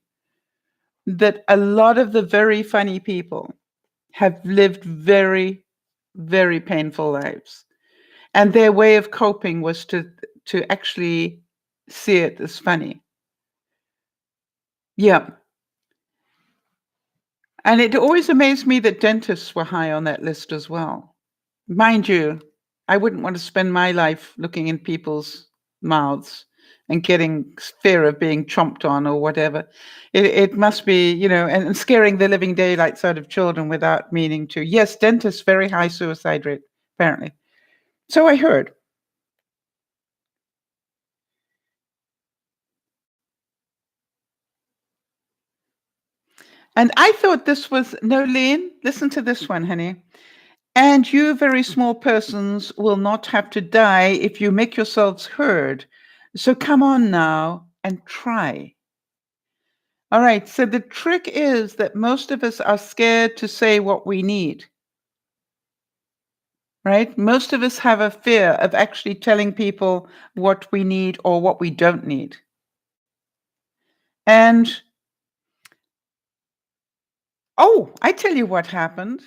that a lot of the very funny people have lived very, very painful lives. And their way of coping was to actually see it as funny. Yeah. And it always amazed me that dentists were high on that list as well. Mind you, I wouldn't want to spend my life looking in people's mouths and getting fear of being chomped on or whatever. It must be, and scaring the living daylights out of children without meaning to. Yes, dentists, very high suicide rate, apparently. So I heard. And I thought this was, Nolene, listen to this one, honey. And you very small persons will not have to die if you make yourselves heard. So come on now and try. All right. So the trick is that most of us are scared to say what we need, right? Most of us have a fear of actually telling people what we need or what we don't need. And, oh, I tell you what happened.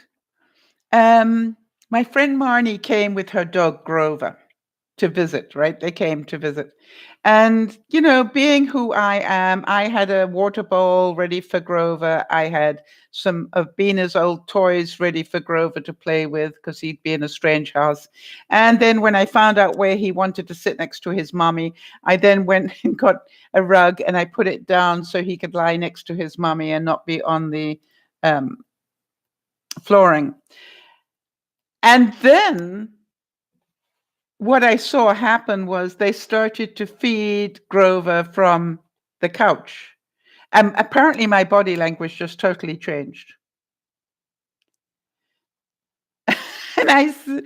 My friend Marnie came with her dog Grover to visit, right? They came to visit. And, being who I am, I had a water bowl ready for Grover. I had some of Bina's old toys ready for Grover to play with because he'd be in a strange house. And then when I found out where he wanted to sit next to his mommy, I then went and got a rug and I put it down so he could lie next to his mommy and not be on the flooring. And then what I saw happen was they started to feed Grover from the couch. And apparently my body language just totally changed. And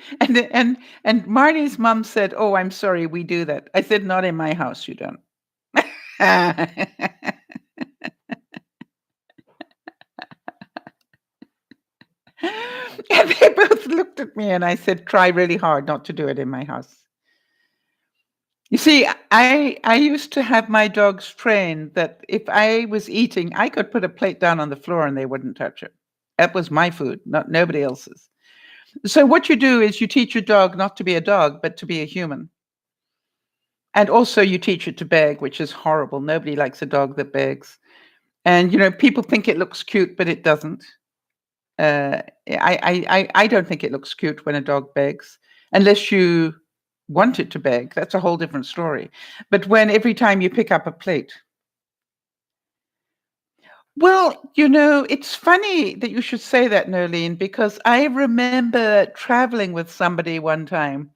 Marnie's mom said, "Oh, I'm sorry, we do that." I said, "Not in my house, you don't." And they both looked at me and I said, "Try really hard not to do it in my house." You see, I used to have my dogs trained that if I was eating, I could put a plate down on the floor and they wouldn't touch it. That was my food, not nobody else's. So what you do is you teach your dog not to be a dog, but to be a human. And also you teach it to beg, which is horrible. Nobody likes a dog that begs. And people think it looks cute, but it doesn't. I don't think it looks cute when a dog begs, unless you want it to beg. That's a whole different story. But when every time you pick up a plate. Well, it's funny that you should say that, Nolene, because I remember traveling with somebody one time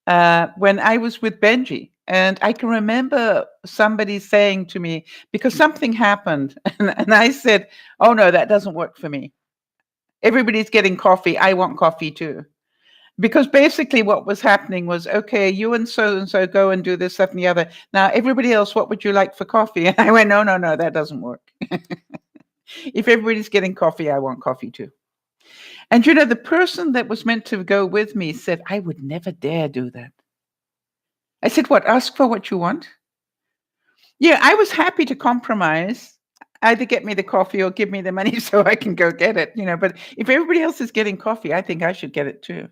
when I was with Benji. And I can remember somebody saying to me, because something happened, and I said, "Oh, no, that doesn't work for me. Everybody's getting coffee. I want coffee too." Because basically what was happening was, okay, you and so go and do this, that, and the other. Now, everybody else, what would you like for coffee? And I went, no, that doesn't work. If everybody's getting coffee, I want coffee too. And the person that was meant to go with me said, "I would never dare do that." I said, "What? Ask for what you want?" Yeah, I was happy to compromise. Either get me the coffee or give me the money so I can go get it, but if everybody else is getting coffee, I think I should get it too.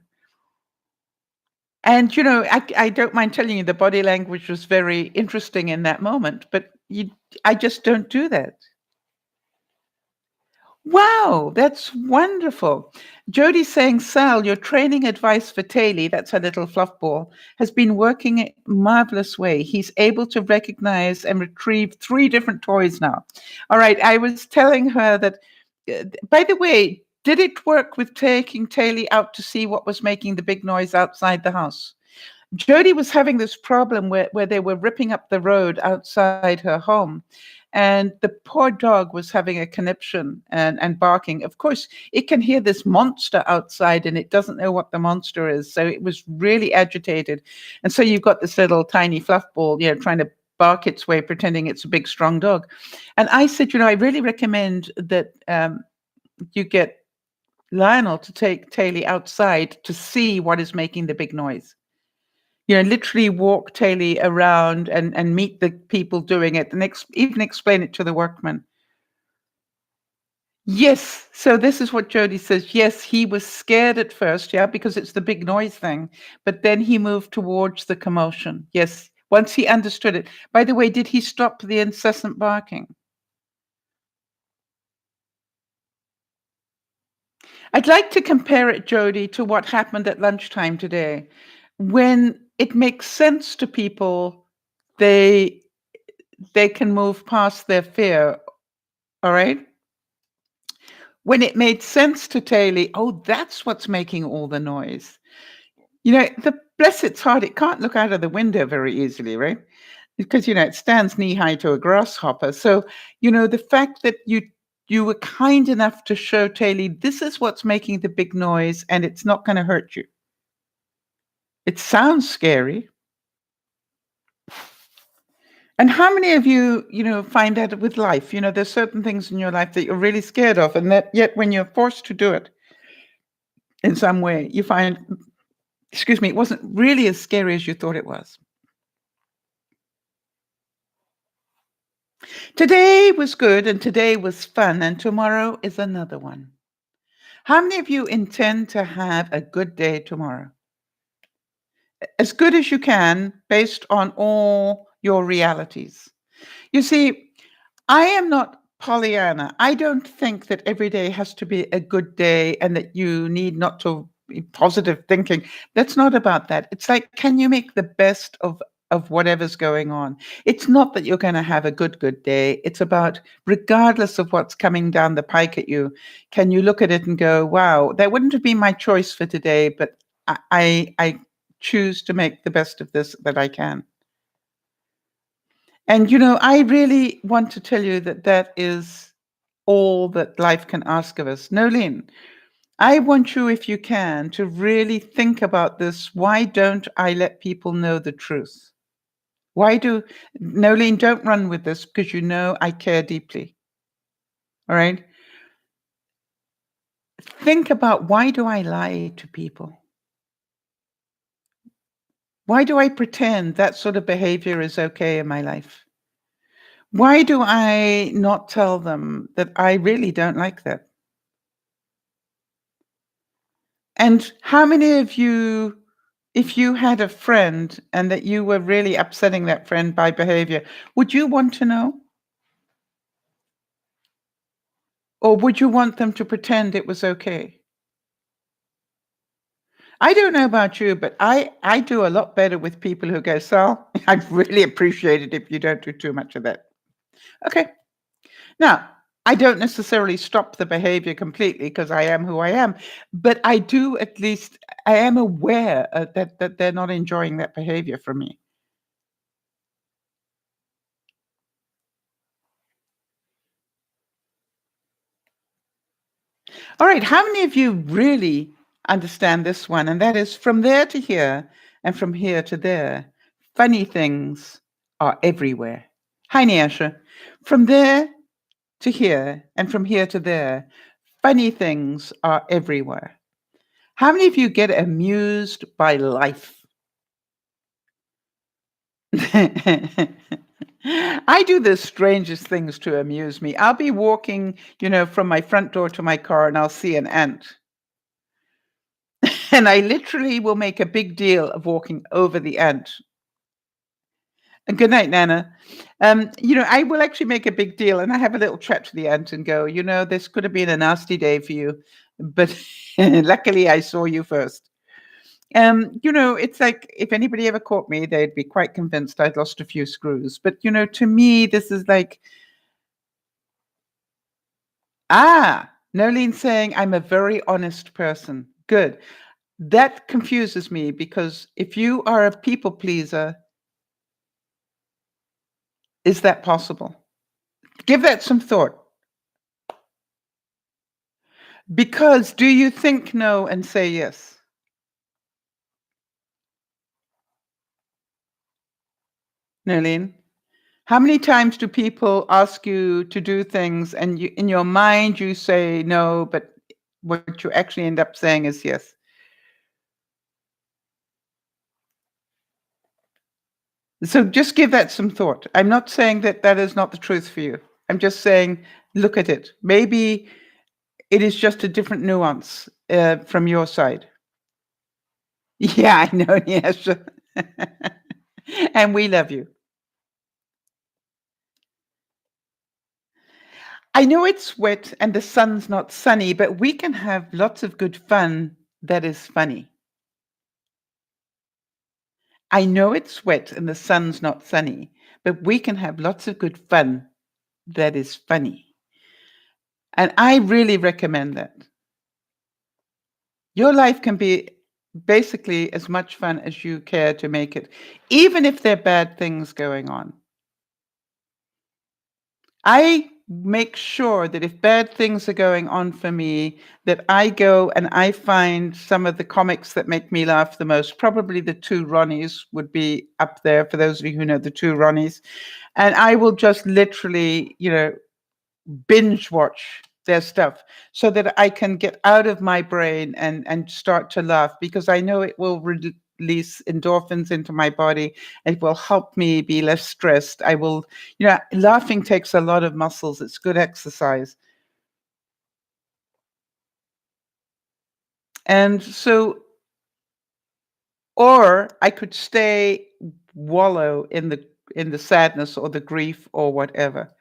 And, I don't mind telling you the body language was very interesting in that moment, but I just don't do that. Wow, that's wonderful. Jody's saying, "Sal, your training advice for Taylor," that's her little fluff ball, "has been working a marvelous way. He's able to recognize and retrieve 3 different toys now." All right, I was telling her that, by the way, did it work with taking Taylor out to see what was making the big noise outside the house? Jody was having this problem where they were ripping up the road outside her home. And the poor dog was having a conniption and barking. Of course, it can hear this monster outside and it doesn't know what the monster is. So it was really agitated. And so you've got this little tiny fluff ball, trying to bark its way, pretending it's a big, strong dog. And I said, I really recommend that you get Lionel to take Taylor outside to see what is making the big noise. Literally walk Taylor around and meet the people doing it and even explain it to the workmen. Yes. So this is what Jody says. Yes, he was scared at first, because it's the big noise thing. But then he moved towards the commotion. Yes. Once he understood it. By the way, did he stop the incessant barking? I'd like to compare it, Jody, to what happened at lunchtime today. When it makes sense to people, they they can move past their fear, all right? When it made sense to Taylor, oh, that's what's making all the noise. The bless its heart, it can't look out of the window very easily, right? Because it stands knee high to a grasshopper. So, the fact that you were kind enough to show Taylor, this is what's making the big noise, and it's not going to hurt you. It sounds scary. And how many of you, find that with life? There's certain things in your life that you're really scared of, and that yet when you're forced to do it in some way, you find, excuse me, it wasn't really as scary as you thought it was. Today was good, and today was fun, and tomorrow is another one. How many of you intend to have a good day tomorrow? As good as you can, based on all your realities. You see, I am not Pollyanna. I don't think that every day has to be a good day and that you need not to be positive thinking. That's not about that. It's like, can you make the best of whatever's going on? It's not that you're going to have a good day. It's about, regardless of what's coming down the pike at you, can you look at it and go, wow, that wouldn't have been my choice for today, but I choose to make the best of this that I can. And, I really want to tell you that that is all that life can ask of us. Nolene, I want you, if you can, to really think about this. Why don't I let people know the truth? Nolene, don't run with this, because I care deeply. All right? Think about, why do I lie to people? Why do I pretend that sort of behavior is okay in my life? Why do I not tell them that I really don't like that? And how many of you, if you had a friend and that you were really upsetting that friend by behavior, would you want to know? Or would you want them to pretend it was okay? I don't know about you, but I do a lot better with people who go, Sal, I'd really appreciate it if you don't do too much of that. Okay. Now, I don't necessarily stop the behavior completely, because I am who I am, but I do, at least I am aware that they're not enjoying that behavior from me. All right, how many of you really understand this one? And that is, from there to here and from here to there, funny things are everywhere. Hi, Nyasha. From there to here and from here to there, funny things are everywhere. How many of you get amused by life? I do the strangest things to amuse me. I'll be walking, from my front door to my car, and I'll see an ant. And I literally will make a big deal of walking over the ant. And good night, Nana. I will actually make a big deal, and I have a little chat to the ant and go, this could have been a nasty day for you, but luckily I saw you first. It's like, if anybody ever caught me, they'd be quite convinced I'd lost a few screws. But, to me, this is like, Nolene's saying I'm a very honest person. Good. That confuses me, because if you are a people pleaser, is that possible? Give that some thought. Because do you think no and say yes? Nolene? How many times do people ask you to do things and in your mind you say no, but what you actually end up saying is yes? So just give that some thought. I'm not saying that that is not the truth for you. I'm just saying, look at it. Maybe it is just a different nuance from your side. Yeah, I know. Yes. And we love you. I know it's wet and the sun's not sunny, but we can have lots of good fun that is funny. I know it's wet and the sun's not sunny, but we can have lots of good fun that is funny. And I really recommend that. Your life can be basically as much fun as you care to make it, even if there are bad things going on. I make sure that if bad things are going on for me, that I go and I find some of the comics that make me laugh the most. Probably the two Ronnies would be up there for those of you who know the two Ronnies. And I will just literally, binge watch their stuff so that I can get out of my brain and start to laugh, because I know it will release endorphins into my body. It will help me be less stressed. I will, laughing takes a lot of muscles. It's good exercise. And so, or I could stay wallow in the sadness or the grief or whatever.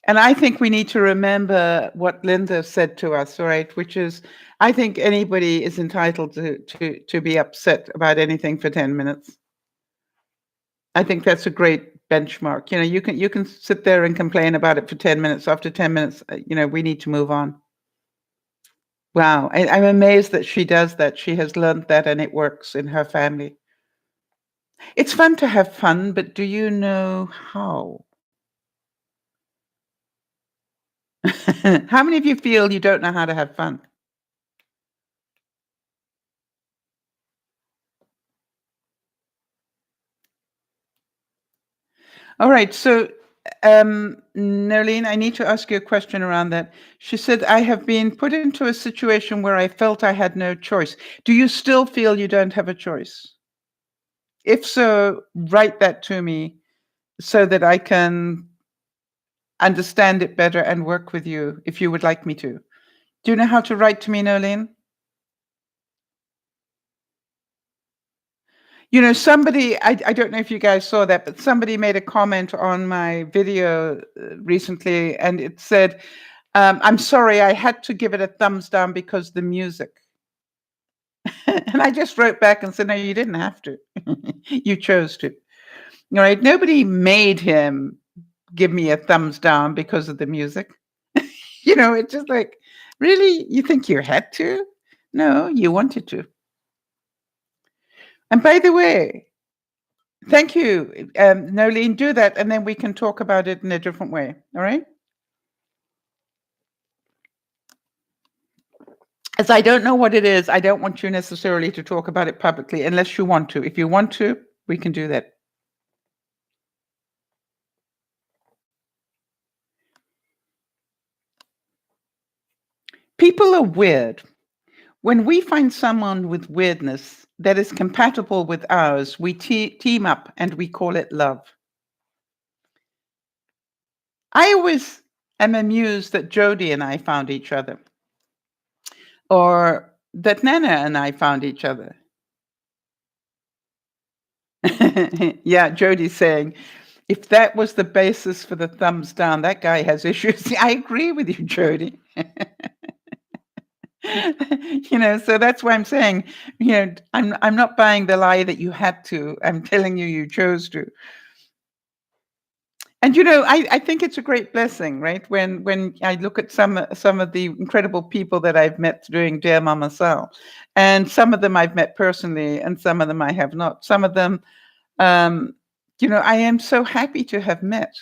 And I think we need to remember what Linda said to us, right? Which is, I think anybody is entitled to be upset about anything for 10 minutes. I think that's a great benchmark. You can sit there and complain about it for 10 minutes. After 10 minutes, we need to move on. Wow. I'm amazed that she does that. She has learned that and it works in her family. It's fun to have fun, but do you know how? How many of you feel you don't know how to have fun? All right. So, Nerlene, I need to ask you a question around that. She said, I have been put into a situation where I felt I had no choice. Do you still feel you don't have a choice? If so, write that to me so that I can understand it better and work with you if you would like me to. Do you know how to write to me, Nerlene? Somebody, I don't know if you guys saw that, but somebody made a comment on my video recently, and it said, I'm sorry, I had to give it a thumbs down because the music. And I just wrote back and said, no, you didn't have to. You chose to. All right. Nobody made him give me a thumbs down because of the music. It's just like, really? You think you had to? No, you wanted to. And by the way, thank you, Nolene. Do that, and then we can talk about it in a different way. All right? As I don't know what it is, I don't want you necessarily to talk about it publicly unless you want to. If you want to, we can do that. People are weird. When we find someone with weirdness that is compatible with ours, we team up and we call it love. I always am amused that Jody and I found each other, or that Nana and I found each other. Yeah, Jody's saying, if that was the basis for the thumbs down, that guy has issues. I agree with you, Jody. So that's why I'm saying, I'm not buying the lie that you had to. I'm telling you chose to. And I think it's a great blessing, right? When I look at some of the incredible people that I've met doing DearMamaSal, and some of them I've met personally, and some of them I have not. Some of them, I am so happy to have met,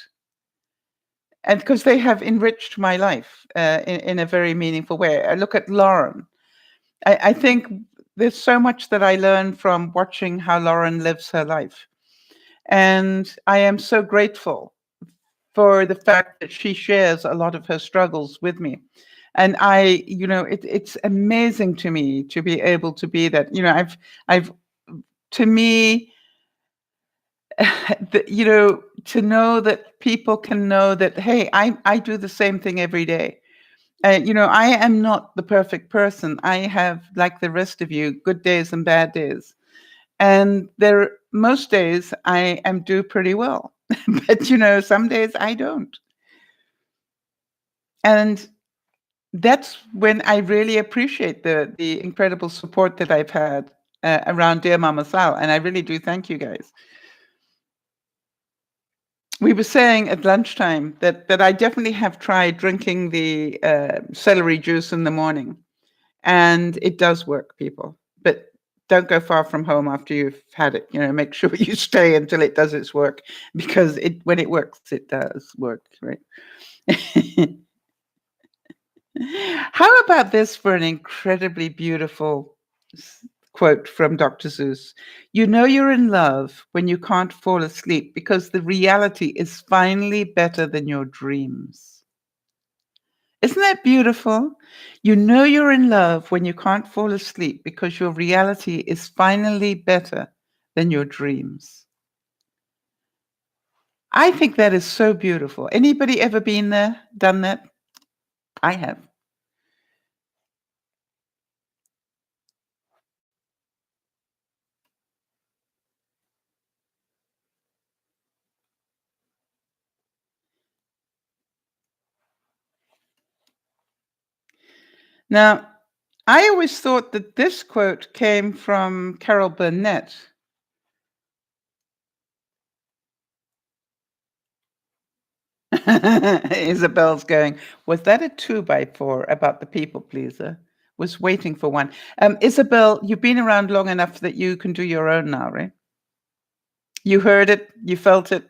and because they have enriched my life in a very meaningful way. I look at Lauren. I think there's so much that I learned from watching how Lauren lives her life, and I am so grateful for the fact that she shares a lot of her struggles with me. And it's amazing to me to be able to be that. To me, to know that people can know that, hey, I do the same thing every day. I am not the perfect person. I have, like the rest of you, good days and bad days. And most days I am do pretty well. But some days I don't. And that's when I really appreciate the incredible support that I've had around DearMamaSal. And I really do thank you guys. We were saying at lunchtime that I definitely have tried drinking the celery juice in the morning, and it does work, people. But don't go far from home after you've had it. Make sure you stay until it does its work, because when it works, it does work, right? How about this for an incredibly beautiful quote from Dr. Seuss? You know you're in love when you can't fall asleep because the reality is finally better than your dreams. Isn't that beautiful? You know you're in love when you can't fall asleep because your reality is finally better than your dreams. I think that is so beautiful. Anybody ever been there, done that? I have. Now, I always thought that this quote came from Carol Burnett. Isabel's going, was that a 2x4 about the people pleaser? Was waiting for one. Isabel, you've been around long enough that you can do your own now, right? You heard it, you felt it.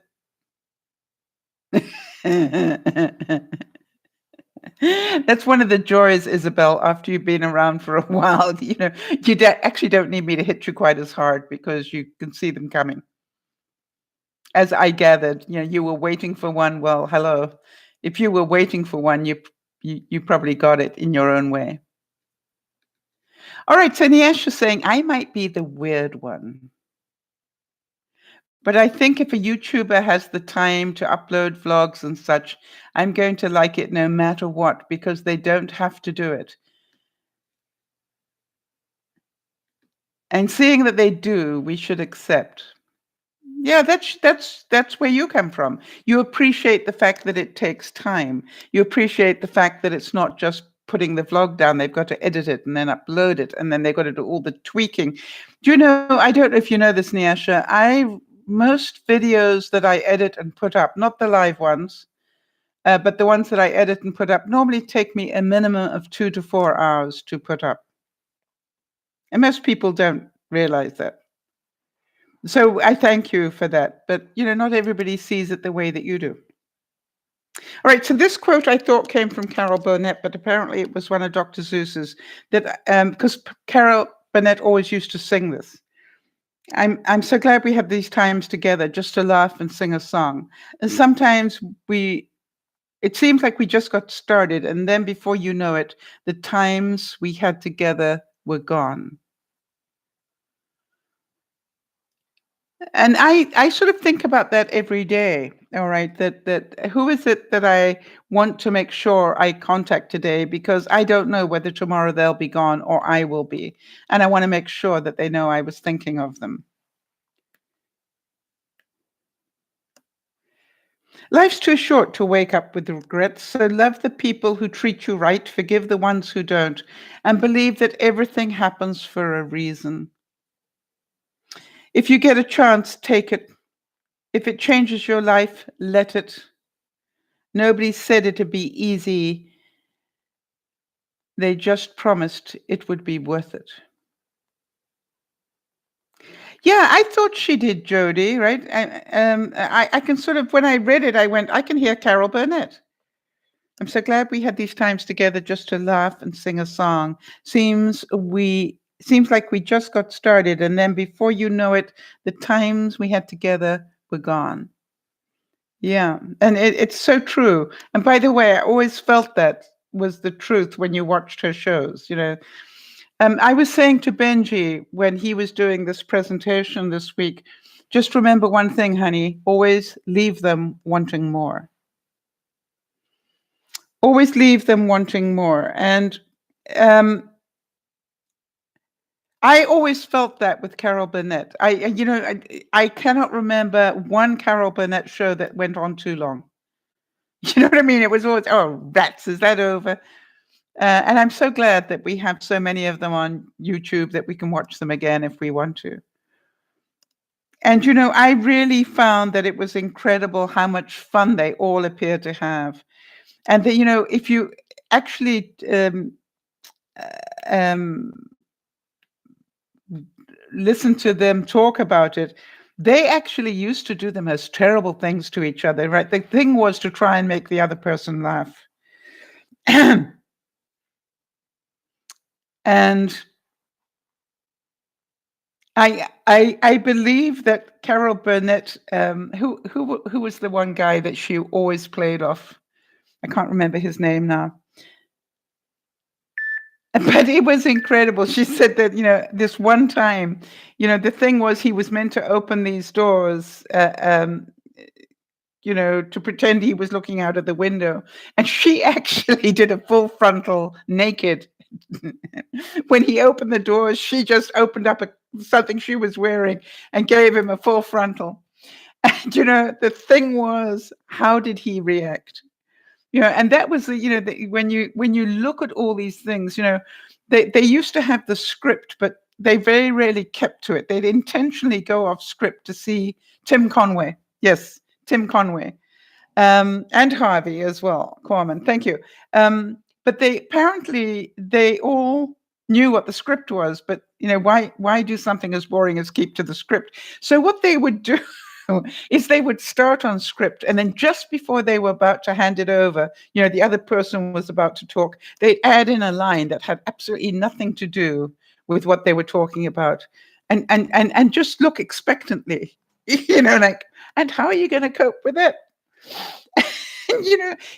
That's one of the joys, Isabel, after you've been around for a while. You actually don't need me to hit you quite as hard because you can see them coming. As I gathered, you were waiting for one. Well, hello. If you were waiting for one, you probably got it in your own way. All right, so Niesh is saying, I might be the weird one. But I think if a YouTuber has the time to upload vlogs and such, I'm going to like it no matter what, because they don't have to do it. And seeing that they do, we should accept. Yeah, that's where you come from. You appreciate the fact that it takes time. You appreciate the fact that it's not just putting the vlog down. They've got to edit it and then upload it, and then they've got to do all the tweaking. Do you know, I don't know if you know this, Nyasha, most videos that I edit and put up, not the live ones, but the ones that I edit and put up, normally take me a minimum of 2 to 4 hours to put up. And most people don't realize that. So I thank you for that. But, not everybody sees it the way that you do. All right. So this quote I thought came from Carol Burnett, but apparently it was one of Dr. Seuss's. That because Carol Burnett always used to sing this. I'm so glad we have these times together just to laugh and sing a song. And sometimes it seems like we just got started, and then before you know it, the times we had together were gone. And I sort of think about that every day. All right, that who is it that I want to make sure I contact today, because I don't know whether tomorrow they'll be gone or I will be, and I want to make sure that they know I was thinking of them. Life's too short to wake up with regrets, so love the people who treat you right, forgive the ones who don't, and believe that everything happens for a reason. If you get a chance, take it. If it changes your life, let it. Nobody said it'd be easy. They just promised it would be worth it. Yeah, I thought she did, Jody, right? I can sort of, when I read it, I went, I can hear Carol Burnett. I'm so glad we had these times together just to laugh and sing a song. Seems like we just got started, and then before you know it, the times we had together were gone. Yeah, and it's so true. And by the way, I always felt that was the truth when you watched her shows. I was saying to Benji when he was doing this presentation this week, just remember one thing, honey, always leave them wanting more. Always leave them wanting more. And um, I always felt that with Carol Burnett. I cannot remember one Carol Burnett show that went on too long. You know what I mean? It was always, oh, rats, is that over? And I'm so glad that we have so many of them on YouTube that we can watch them again if we want to. And I really found that it was incredible how much fun they all appear to have. And that, if you actually um, listen to them talk about it, they actually used to do the most terrible things to each other, right? The thing was to try and make the other person laugh. And I believe that Carol Burnett, who was the one guy that she always played off? I can't remember his name now. But it was incredible. She said that, this one time, the thing was he was meant to open these doors, to pretend he was looking out of the window. And she actually did a full frontal naked. When he opened the doors, she just opened up something she was wearing and gave him a full frontal. And, the thing was, how did he react? And that was when you look at all these things, they used to have the script, but they very rarely kept to it. They'd intentionally go off script to see Tim Conway. Yes, Tim Conway. And Harvey as well, Corman. Thank you. But they all knew what the script was, but why do something as boring as keep to the script? So what they would do is they would start on script, and then just before they were about to hand it over, the other person was about to talk, they'd add in a line that had absolutely nothing to do with what they were talking about, and just look expectantly, like, and how are you going to cope with it?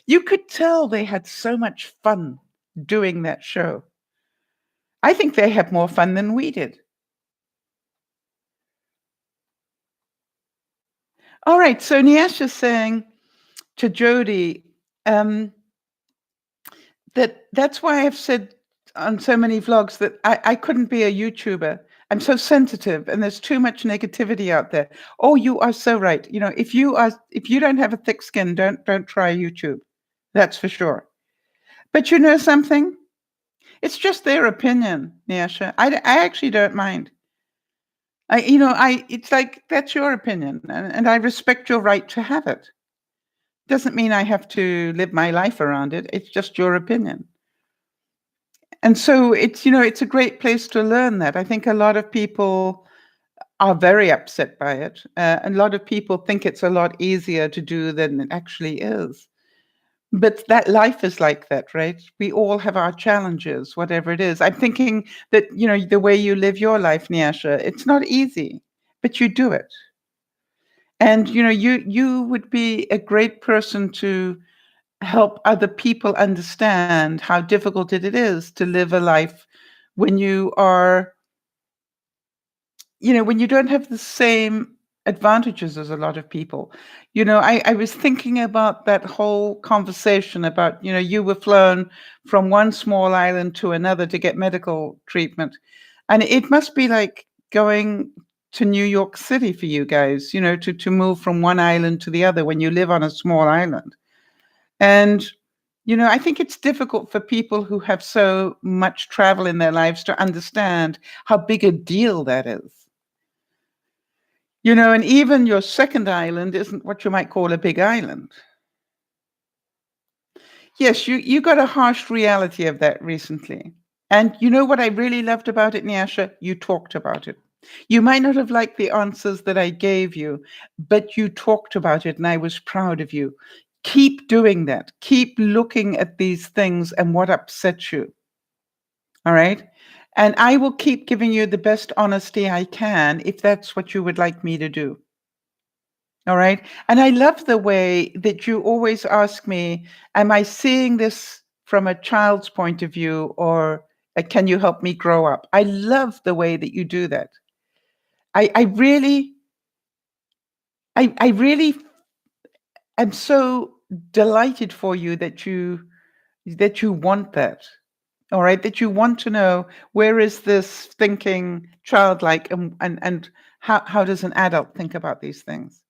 You could tell they had so much fun doing that show. I think they had more fun than we did. All right, so Nyasha's saying to Jody, that's why I've said on so many vlogs that I couldn't be a YouTuber. I'm so sensitive, and there's too much negativity out there. Oh, you are so right. If you don't have a thick skin, don't try YouTube. That's for sure. But you know something? It's just their opinion, Nyasha. I actually don't mind. It's like, that's your opinion, and I respect your right to have it. Doesn't mean I have to live my life around it. It's just your opinion. And so it's a great place to learn that. I think a lot of people are very upset by it. A lot of people think it's a lot easier to do than it actually is. But that life is like that, right? We all have our challenges, whatever it is. I'm thinking that, the way you live your life, Nyasha, it's not easy, but you do it. And, you would be a great person to help other people understand how difficult it is to live a life when you are, when you don't have the same advantages as a lot of people. I was thinking about that whole conversation about, you were flown from one small island to another to get medical treatment. And it must be like going to New York City for you guys, to move from one island to the other when you live on a small island. And, I think it's difficult for people who have so much travel in their lives to understand how big a deal that is. And even your second island isn't what you might call a big island. Yes, you got a harsh reality of that recently. And you know what I really loved about it, Nyasha? You talked about it. You might not have liked the answers that I gave you, but you talked about it, and I was proud of you. Keep doing that. Keep looking at these things and what upsets you. All right? And I will keep giving you the best honesty I can if that's what you would like me to do. All right. And I love the way that you always ask me, am I seeing this from a child's point of view, or can you help me grow up? I love the way that you do that. I really am so delighted for you that you want that. All right. That you want to know, where is this thinking childlike, and how does an adult think about these things?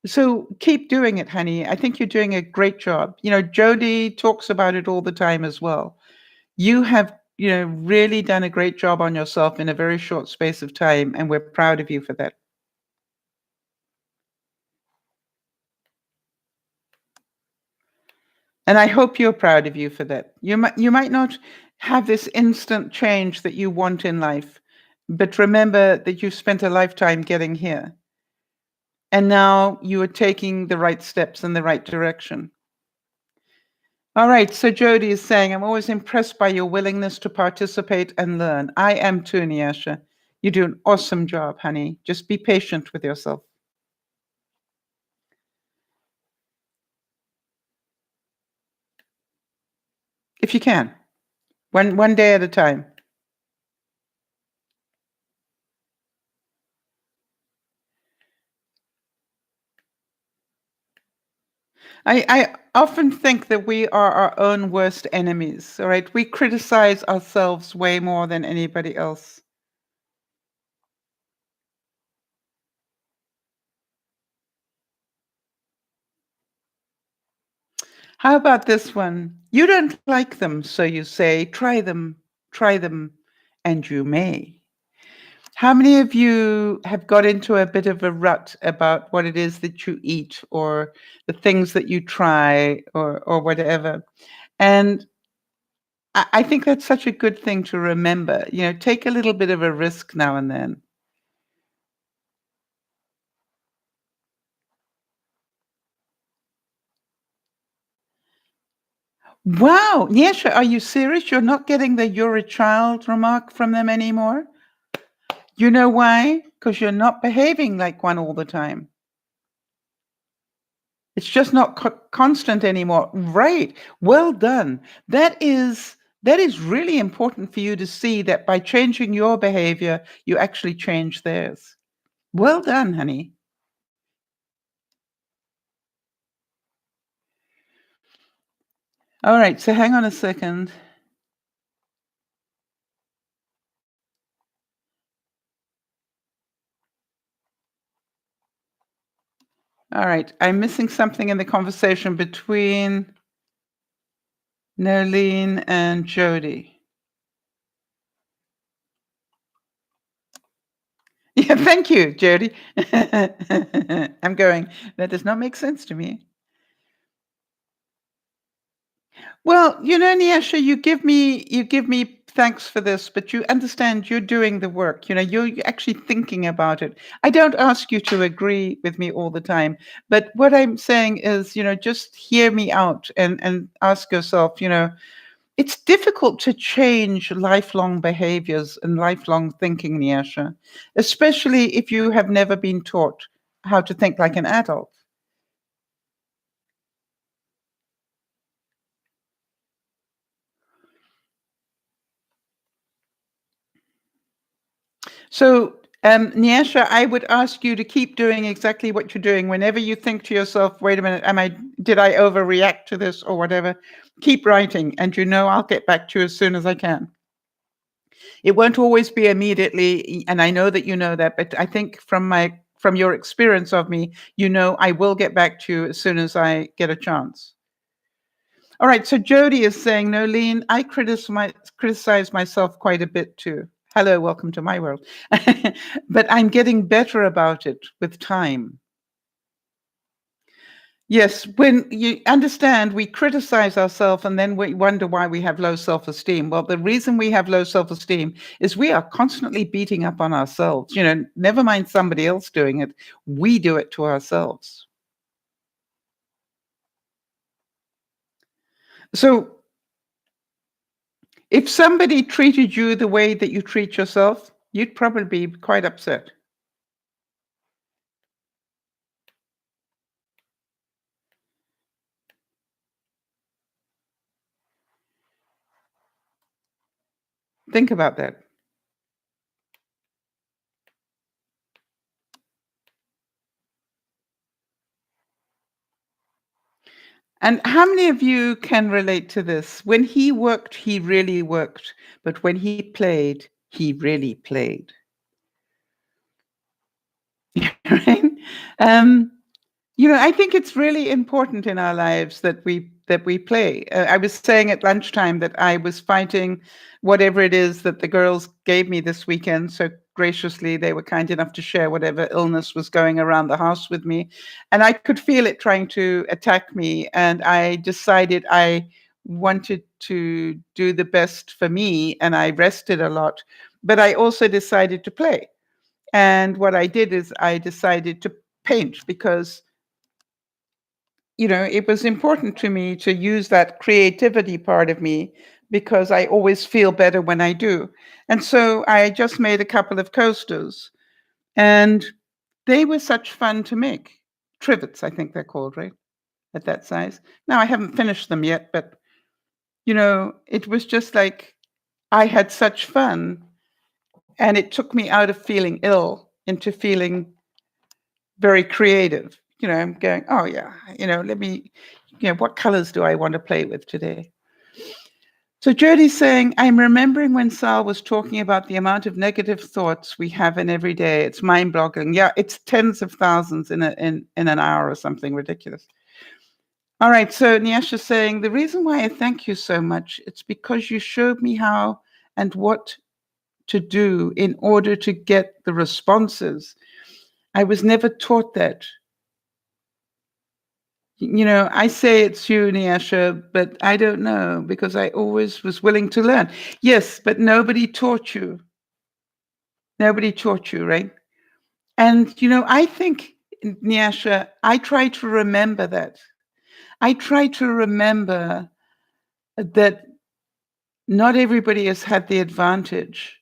So keep doing it, honey. I think you're doing a great job. Jody talks about it all the time as well. You have, really done a great job on yourself in a very short space of time, and we're proud of you for that. And I hope you're proud of you for that. You might not have this instant change that you want in life, but remember that you spent a lifetime getting here. And now you are taking the right steps in the right direction. All right, so Jody is saying, I'm always impressed by your willingness to participate and learn. I am too, Nyasha. You do an awesome job, honey. Just be patient with yourself. If you can, one day at a time. I often think that we are our own worst enemies, all right? We criticize ourselves way more than anybody else. How about this one? You don't like them, so you say, try them, and you may. How many of you have got into a bit of a rut about what it is that you eat or the things that you try or whatever? And I think that's such a good thing to remember. Take a little bit of a risk now and then. Wow. Nyesha, are you serious? You're not getting the "you're a child" remark from them anymore? You know why? Because you're not behaving like one all the time. It's just not constant anymore. Right. Well done. That is really important for you to see that by changing your behavior, you actually change theirs. Well done, honey. All right, so hang on a second. All right, I'm missing something in the conversation between Nolene and Jody. Yeah, thank you, Jody. I'm going, that does not make sense to me. Well, Nyasha, you give me thanks for this, but you understand you're doing the work. You're actually thinking about it. I don't ask you to agree with me all the time, but what I'm saying is, just hear me out and ask yourself, it's difficult to change lifelong behaviors and lifelong thinking, Nyasha, especially if you have never been taught how to think like an adult. So, Nyasha, I would ask you to keep doing exactly what you're doing. Whenever you think to yourself, wait a minute, did I overreact to this or whatever? Keep writing, and I'll get back to you as soon as I can. It won't always be immediately, and I know that you know that, but I think from your experience of me, I will get back to you as soon as I get a chance. All right, so Jody is saying, Nolene, I criticize myself quite a bit too. Hello, welcome to my world. But I'm getting better about it with time. Yes, when you understand, we criticize ourselves and then we wonder why we have low self-esteem. Well, the reason we have low self-esteem is we are constantly beating up on ourselves. Never mind somebody else doing it, we do it to ourselves. So if somebody treated you the way that you treat yourself, you'd probably be quite upset. Think about that. And how many of you can relate to this? When he worked, he really worked. But when he played, he really played. Right? Um, I think it's really important in our lives that we play. I was saying at lunchtime that I was fighting whatever it is that the girls gave me this weekend. So graciously, they were kind enough to share whatever illness was going around the house with me. And I could feel it trying to attack me. And I decided I wanted to do the best for me. And I rested a lot. But I also decided to play. And what I did is I decided to paint because, it was important to me to use that creativity part of me because I always feel better when I do. And so I just made a couple of coasters and they were such fun to make. Trivets, I think they're called, right? At that size. Now I haven't finished them yet, but it was just like I had such fun and it took me out of feeling ill into feeling very creative. I'm going, oh yeah, let me, what colors do I want to play with today? So Jody's saying, I'm remembering when Sal was talking about the amount of negative thoughts we have in every day. It's mind-boggling. Yeah, it's tens of thousands in an hour or something ridiculous. All right, so Nyasha's saying, the reason why I thank you so much, it's because you showed me how and what to do in order to get the responses. I was never taught that. I say it's you, Nyasha, but I don't know because I always was willing to learn. Yes, but nobody taught you. Nobody taught you, right? And, I think, Nyasha, I try to remember that. I try to remember that not everybody has had the advantage.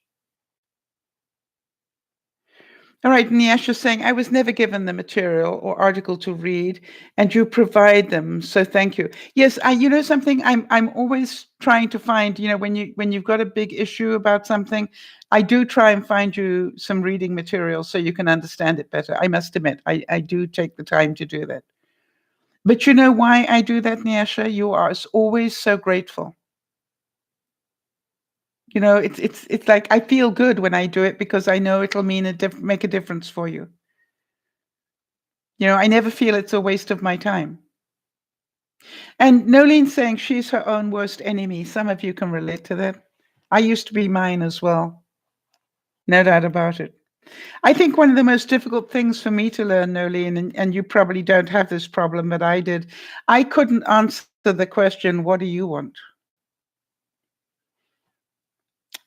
All right, Nyasha's saying, I was never given the material or article to read, and you provide them, so thank you. Yes, something, I'm always trying to find, when you've got a big issue about something, I do try and find you some reading material so you can understand it better. I must admit, I do take the time to do that. But you know why I do that, Nyasha? You are always so grateful. It's like I feel good when I do it because I know it'll make a difference for you. I never feel it's a waste of my time. And Nolene's saying she's her own worst enemy. Some of you can relate to that. I used to be mine as well. No doubt about it. I think one of the most difficult things for me to learn, Nolene, and you probably don't have this problem, but I did, I couldn't answer the question, what do you want?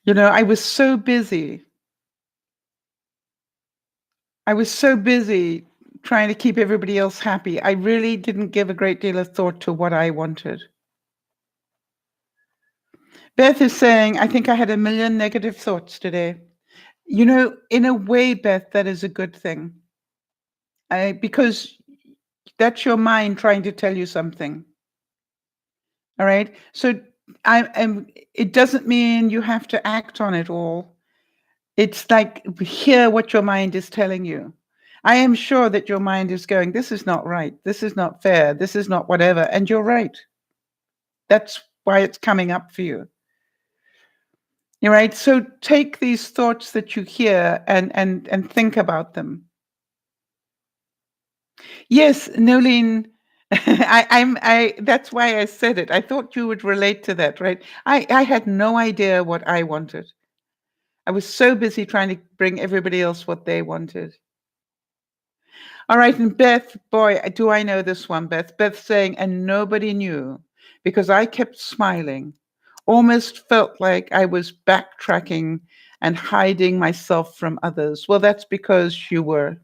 I was so busy. Trying to keep everybody else happy. I really didn't give a great deal of thought to what I wanted. Beth is saying, I think I had a million negative thoughts today. In a way, Beth, that is a good thing. Because that's your mind trying to tell you something. All right. So it doesn't mean you have to act on it all. It's like hear what your mind is telling you. I am sure that your mind is going, this is not right. This is not fair. This is not whatever. And you're right. That's why it's coming up for you. You're right. So take these thoughts that you hear and think about them. Yes, Nolene, that's why I said it. I thought you would relate to that, right? I had no idea what I wanted. I was so busy trying to bring everybody else what they wanted. All right, and Beth, boy, do I know this one, Beth. Beth saying, and nobody knew because I kept smiling. Almost felt like I was backtracking and hiding myself from others. Well, that's because you were.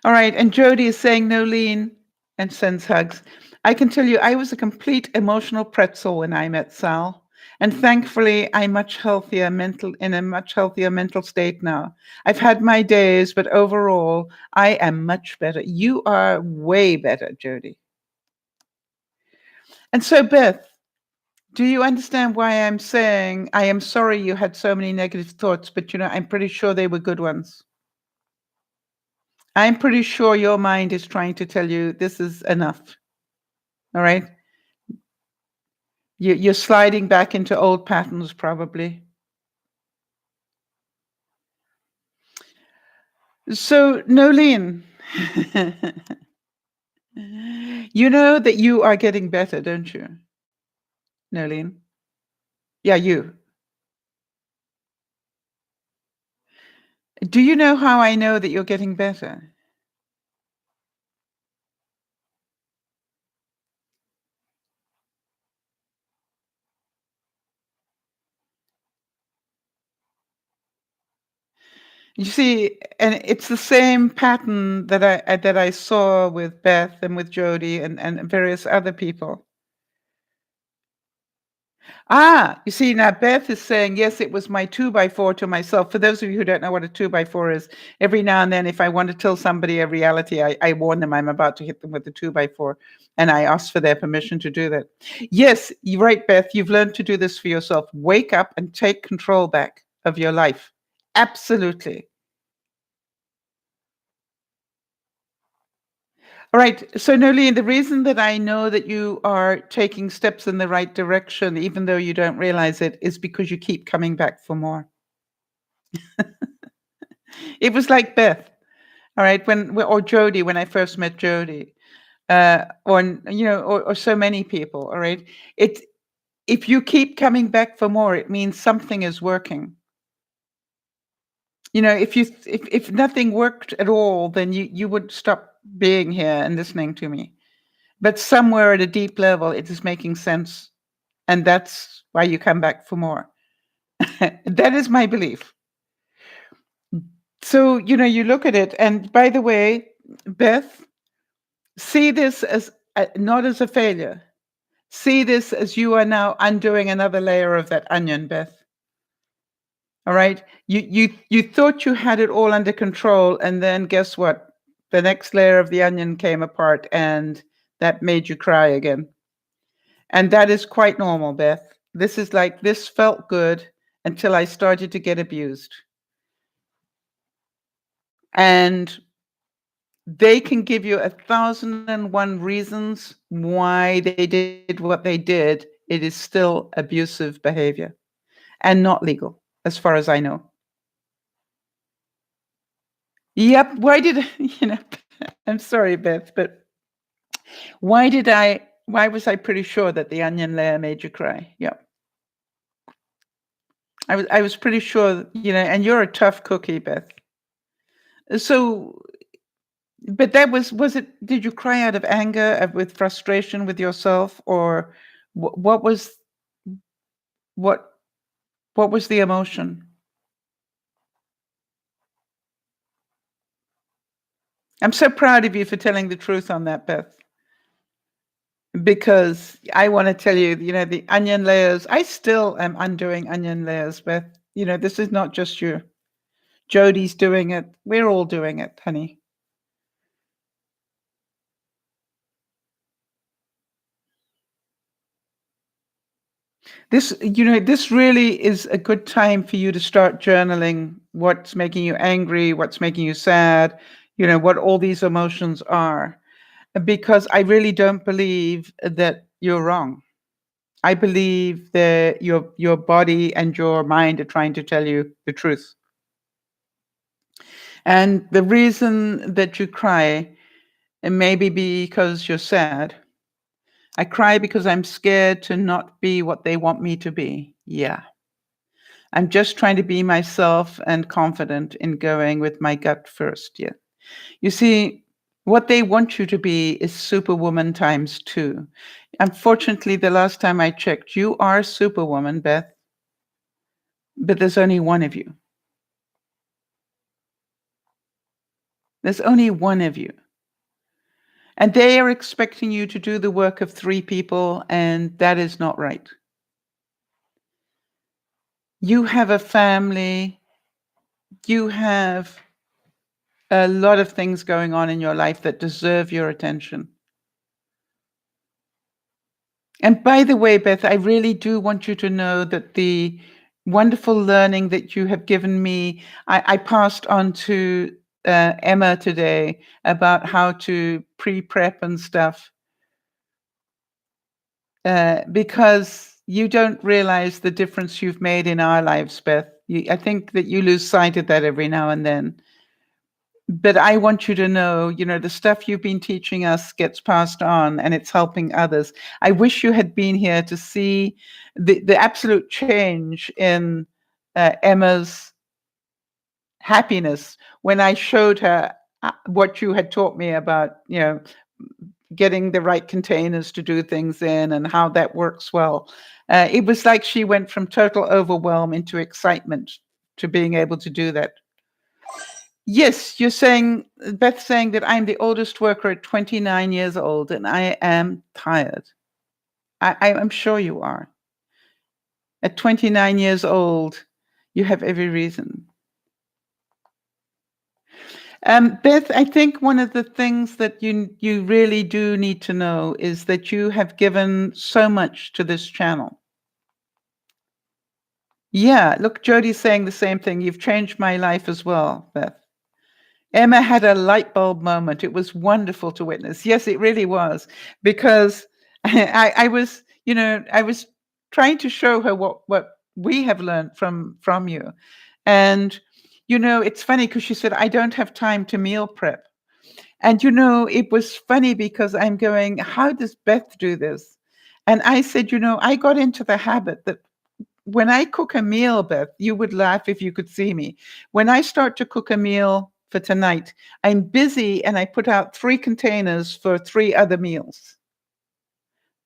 All right, and Jody is saying, Nolene, and sends hugs. I can tell you, I was a complete emotional pretzel when I met Sal. And thankfully, I'm in a much healthier mental state now. I've had my days, but overall, I am much better. You are way better, Jody. And so, Beth, do you understand why I'm saying I am sorry you had so many negative thoughts, but I'm pretty sure they were good ones. I'm pretty sure your mind is trying to tell you this is enough. All right? You're sliding back into old patterns, probably. So, Nolene, you know that you are getting better, don't you? Nolene? Yeah, you. Do you know how I know that you're getting better? You see, and it's the same pattern that I saw with Beth and with Jody and various other people. Ah, you see, now Beth is saying, yes, it was my 2x4 to myself. For those of you who don't know what a 2x4 is, every now and then, if I want to tell somebody a reality, I warn them I'm about to hit them with the 2x4, and I ask for their permission to do that. Yes, you're right, Beth. You've learned to do this for yourself. Wake up and take control back of your life. Absolutely. All right. So, Nolene, the reason that I know that you are taking steps in the right direction, even though you don't realize it, is because you keep coming back for more. It was like Beth, all right, or Jody, when I first met Jody, or so many people, all right. It If you keep coming back for more, it means something is working. If nothing worked at all, then you would stop being here and listening to me. But somewhere at a deep level, it is making sense. And that's why you come back for more. That is my belief. So, you look at it. And by the way, Beth, see this as not as a failure. See this as you are now undoing another layer of that onion, Beth. All right. You thought you had it all under control, and then guess what? The next layer of the onion came apart, and that made you cry again. And that is quite normal, Beth. This felt good until I started to get abused. And they can give you 1,001 reasons why they did what they did. It is still abusive behavior and not legal, as far as I know. Yep. I'm sorry, Beth, but why was I pretty sure that the onion layer made you cry? Yep. I was pretty sure, and you're a tough cookie, Beth. So, but was it, did you cry out of anger, with frustration with yourself, or what what was the emotion? I'm so proud of you for telling the truth on that, Beth, because I want to tell you, the onion layers, I still am undoing onion layers, Beth. This is not just you. Jody's doing it. We're all doing it, honey. This really is a good time for you to start journaling what's making you angry, what's making you sad, what all these emotions are. Because I really don't believe that you're wrong. I believe that your body and your mind are trying to tell you the truth. And the reason that you cry, it may be because you're sad. I cry because I'm scared to not be what they want me to be. Yeah. I'm just trying to be myself and confident in going with my gut first. Yeah. You see, what they want you to be is Superwoman times 2. Unfortunately, the last time I checked, you are Superwoman, Beth, but there's only one of you. There's only one of you. And they are expecting you to do the work of 3 people, and that is not right. You have a family. You have a lot of things going on in your life that deserve your attention. And by the way, Beth, I really do want you to know that the wonderful learning that you have given me, I passed on to Emma today about how to pre-prep and stuff, because you don't realize the difference you've made in our lives, Beth. I think that you lose sight of that every now and then. But I want you to know, the stuff you've been teaching us gets passed on and it's helping others. I wish you had been here to see the absolute change in Emma's happiness when I showed her what you had taught me about, getting the right containers to do things in and how that works well. It was like she went from total overwhelm into excitement to being able to do that. Yes, you're saying, Beth saying that I'm the oldest worker at 29 years old and I am tired. I'm sure you are. At 29 years old, you have every reason. Beth, I think one of the things that you really do need to know is that you have given so much to this channel. Yeah, look, Jody's saying the same thing. You've changed my life as well, Beth. Emma had a light bulb moment. It was wonderful to witness. Yes, it really was, because I was, I was trying to show her what we have learned from you. And, it's funny because she said, I don't have time to meal prep. And, it was funny because I'm going, how does Beth do this? And I said, I got into the habit that when I cook a meal, Beth, you would laugh if you could see me. When I start to cook a meal for tonight, I'm busy and I put out 3 containers for 3 other meals.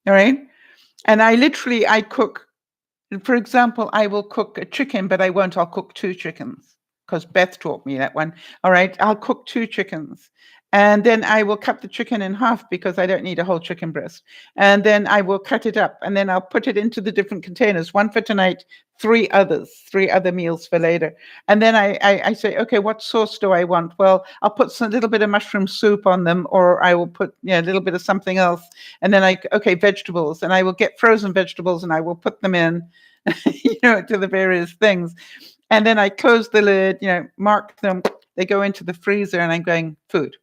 All right. And I cook, for example, I will cook a chicken, but I'll cook 2 chickens because Beth taught me that one. All right. I'll cook 2 chickens. And then I will cut the chicken in half because I don't need a whole chicken breast. And then I will cut it up and then I'll put it into the different containers, 1 for tonight, 3 other meals for later. And then I say, okay, what sauce do I want? Well, I'll put a little bit of mushroom soup on them, or I will put a little bit of something else. And then vegetables, and I will get frozen vegetables and I will put them in, to the various things. And then I close the lid, mark them, they go into the freezer, and I'm going, food.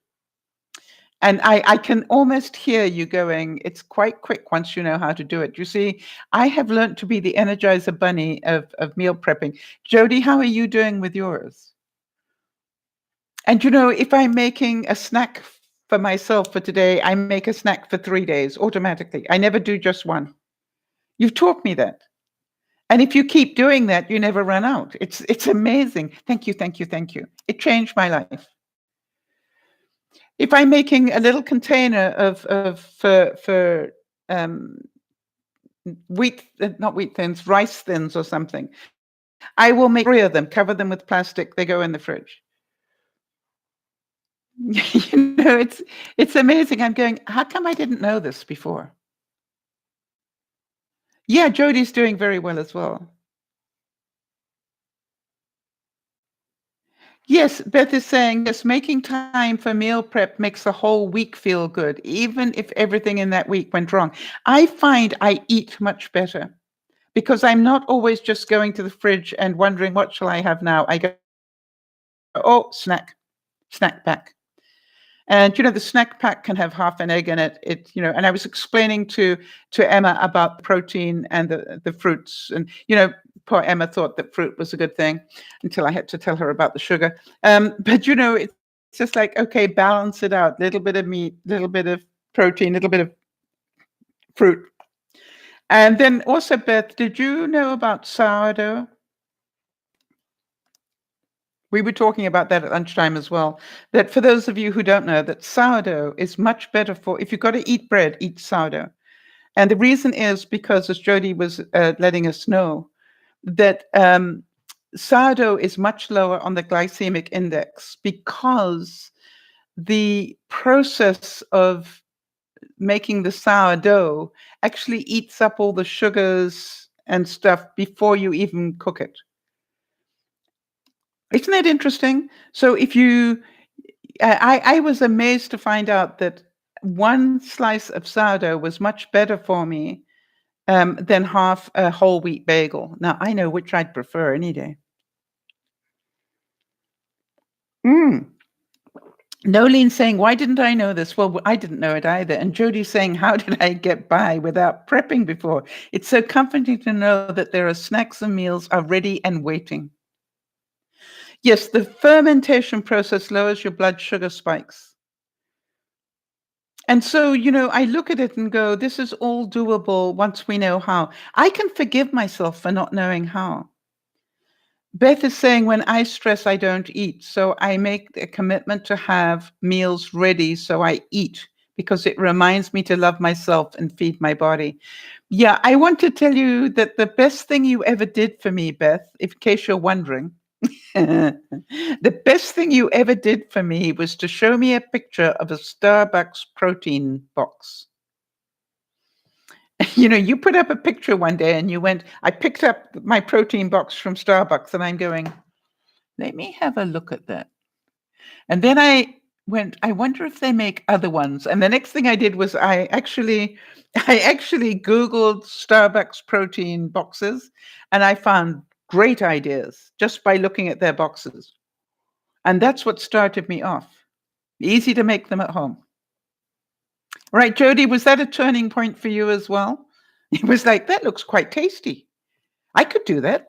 And I can almost hear you going, it's quite quick once you know how to do it. You see, I have learned to be the Energizer Bunny of meal prepping. Jody, how are you doing with yours? And if I'm making a snack for myself for today, I make a snack for 3 days automatically. I never do just one. You've taught me that. And if you keep doing that, you never run out. It's amazing. Thank you, thank you, thank you. It changed my life. If I'm making a little container for not wheat thins, rice thins or something, I will make 3 of them, cover them with plastic. They go in the fridge. It's amazing. I'm going, how come I didn't know this before? Yeah, Jody's doing very well as well. Yes, Beth is saying, yes, making time for meal prep makes the whole week feel good, even if everything in that week went wrong. I find I eat much better because I'm not always just going to the fridge and wondering, what shall I have now? I go, oh, snack pack. And the snack pack can have half an egg in it. And I was explaining to Emma about protein and the fruits. And poor Emma thought that fruit was a good thing until I had to tell her about the sugar. But it's just like, okay, balance it out. Little bit of meat, little bit of protein, little bit of fruit. And then also, Beth, did you know about sourdough? We were talking about that at lunchtime as well, that for those of you who don't know, that sourdough is much better for, if you've got to eat bread, eat sourdough. And the reason is because, as Jody was letting us know, that sourdough is much lower on the glycemic index because the process of making the sourdough actually eats up all the sugars and stuff before you even cook it. Isn't that interesting? So I was amazed to find out that 1 slice of sourdough was much better for me than half a whole wheat bagel. Now, I know which I'd prefer any day. Nolene saying, why didn't I know this? Well, I didn't know it either. And Jody's saying, how did I get by without prepping before? It's so comforting to know that there are snacks and meals are ready and waiting. Yes, the fermentation process lowers your blood sugar spikes. And so, I look at it and go, this is all doable once we know how. I can forgive myself for not knowing how. Beth is saying, when I stress, I don't eat. So I make a commitment to have meals ready so I eat because it reminds me to love myself and feed my body. Yeah, I want to tell you that the best thing you ever did for me, Beth, in case you're wondering, the best thing you ever did for me was to show me a picture of a Starbucks protein box. You put up a picture one day and you went, I picked up my protein box from Starbucks, and I'm going, let me have a look at that. And then I went, I wonder if they make other ones. And the next thing I did was I actually Googled Starbucks protein boxes, and I found great ideas just by looking at their boxes. And that's what started me off. Easy to make them at home. Right, Jody, was that a turning point for you as well? It was like, that looks quite tasty. I could do that.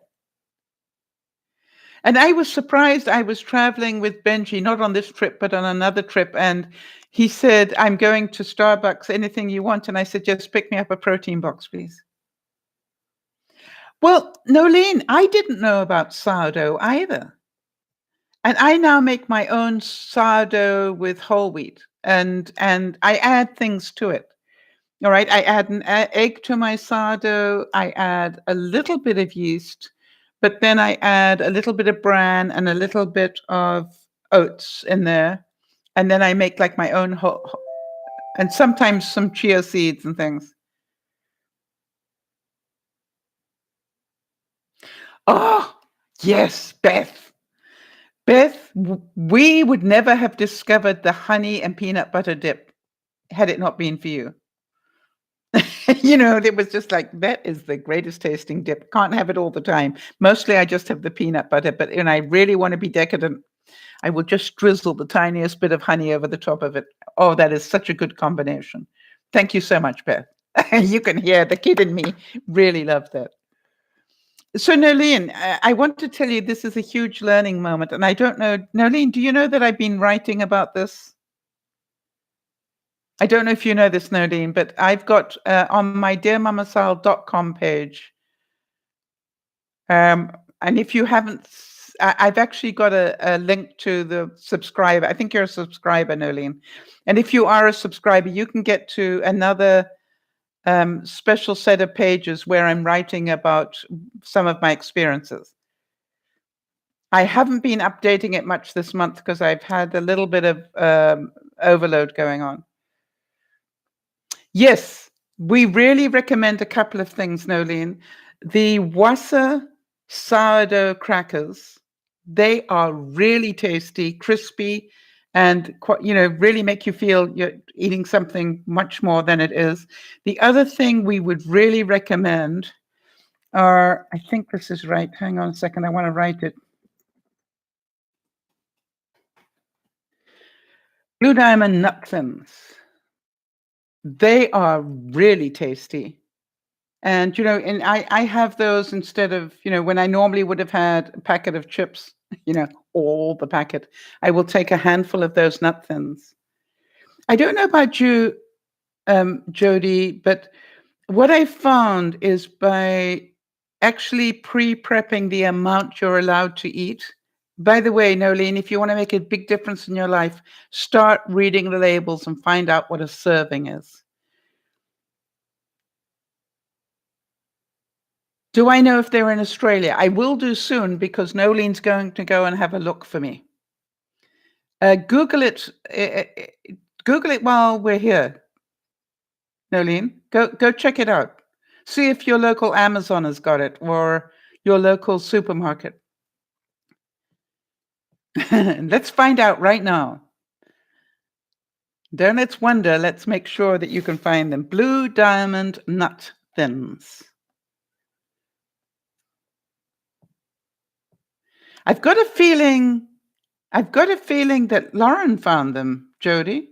And I was surprised. I was traveling with Benji, not on this trip, but on another trip. And he said, I'm going to Starbucks, anything you want. And I said, just pick me up a protein box, please. Well, Nolene, I didn't know about sourdough either. And I now make my own sourdough with whole wheat, and I add things to it. All right, I add an egg to my sourdough. I add a little bit of yeast, but then I add a little bit of bran and a little bit of oats in there, and then I make like my own and sometimes some chia seeds and things. Oh, yes, Beth. Beth, we would never have discovered the honey and peanut butter dip had it not been for you. It was just like, that is the greatest tasting dip. Can't have it all the time. Mostly I just have the peanut butter, but when I really want to be decadent, I will just drizzle the tiniest bit of honey over the top of it. Oh, that is such a good combination. Thank you so much, Beth. You can hear the kid in me really loved that. So, Nolene, I want to tell you this is a huge learning moment. And I don't know, Nolene, do you know that I've been writing about this? I don't know if you know this, Nolene, but I've got on my DearMamaSal.com page, and if you haven't, I've actually got a link to the subscriber. I think you're a subscriber, Nolene. And if you are a subscriber, you can get to another special set of pages where I'm writing about some of my experiences. I haven't been updating it much this month because I've had a little bit of overload going on. Yes, we really recommend a couple of things, Nolene. The Wassa sourdough crackers, they are really tasty, crispy, and really make you feel you're eating something much more than it is. The other thing we would really recommend are, I think this is right. Hang on a second, I want to write it. Blue Diamond Nut Thins. They are really tasty. And, and I have those instead of, when I normally would have had a packet of chips, all the packet, I will take a handful of those nut thins. I don't know about you, Jody, but what I found is by actually pre-prepping the amount you're allowed to eat. By the way, Nolene, if you want to make a big difference in your life, start reading the labels and find out what a serving is. Do I know if they're in Australia? I will do soon because Nolene's going to go and have a look for me. Google it. Google it while we're here. Nolene, go check it out. See if your local Amazon has got it or your local supermarket. Let's find out right now. Don't let's wonder. Let's make sure that you can find them. Blue Diamond Nut Thins. I've got a feeling that Lauren found them, Jody.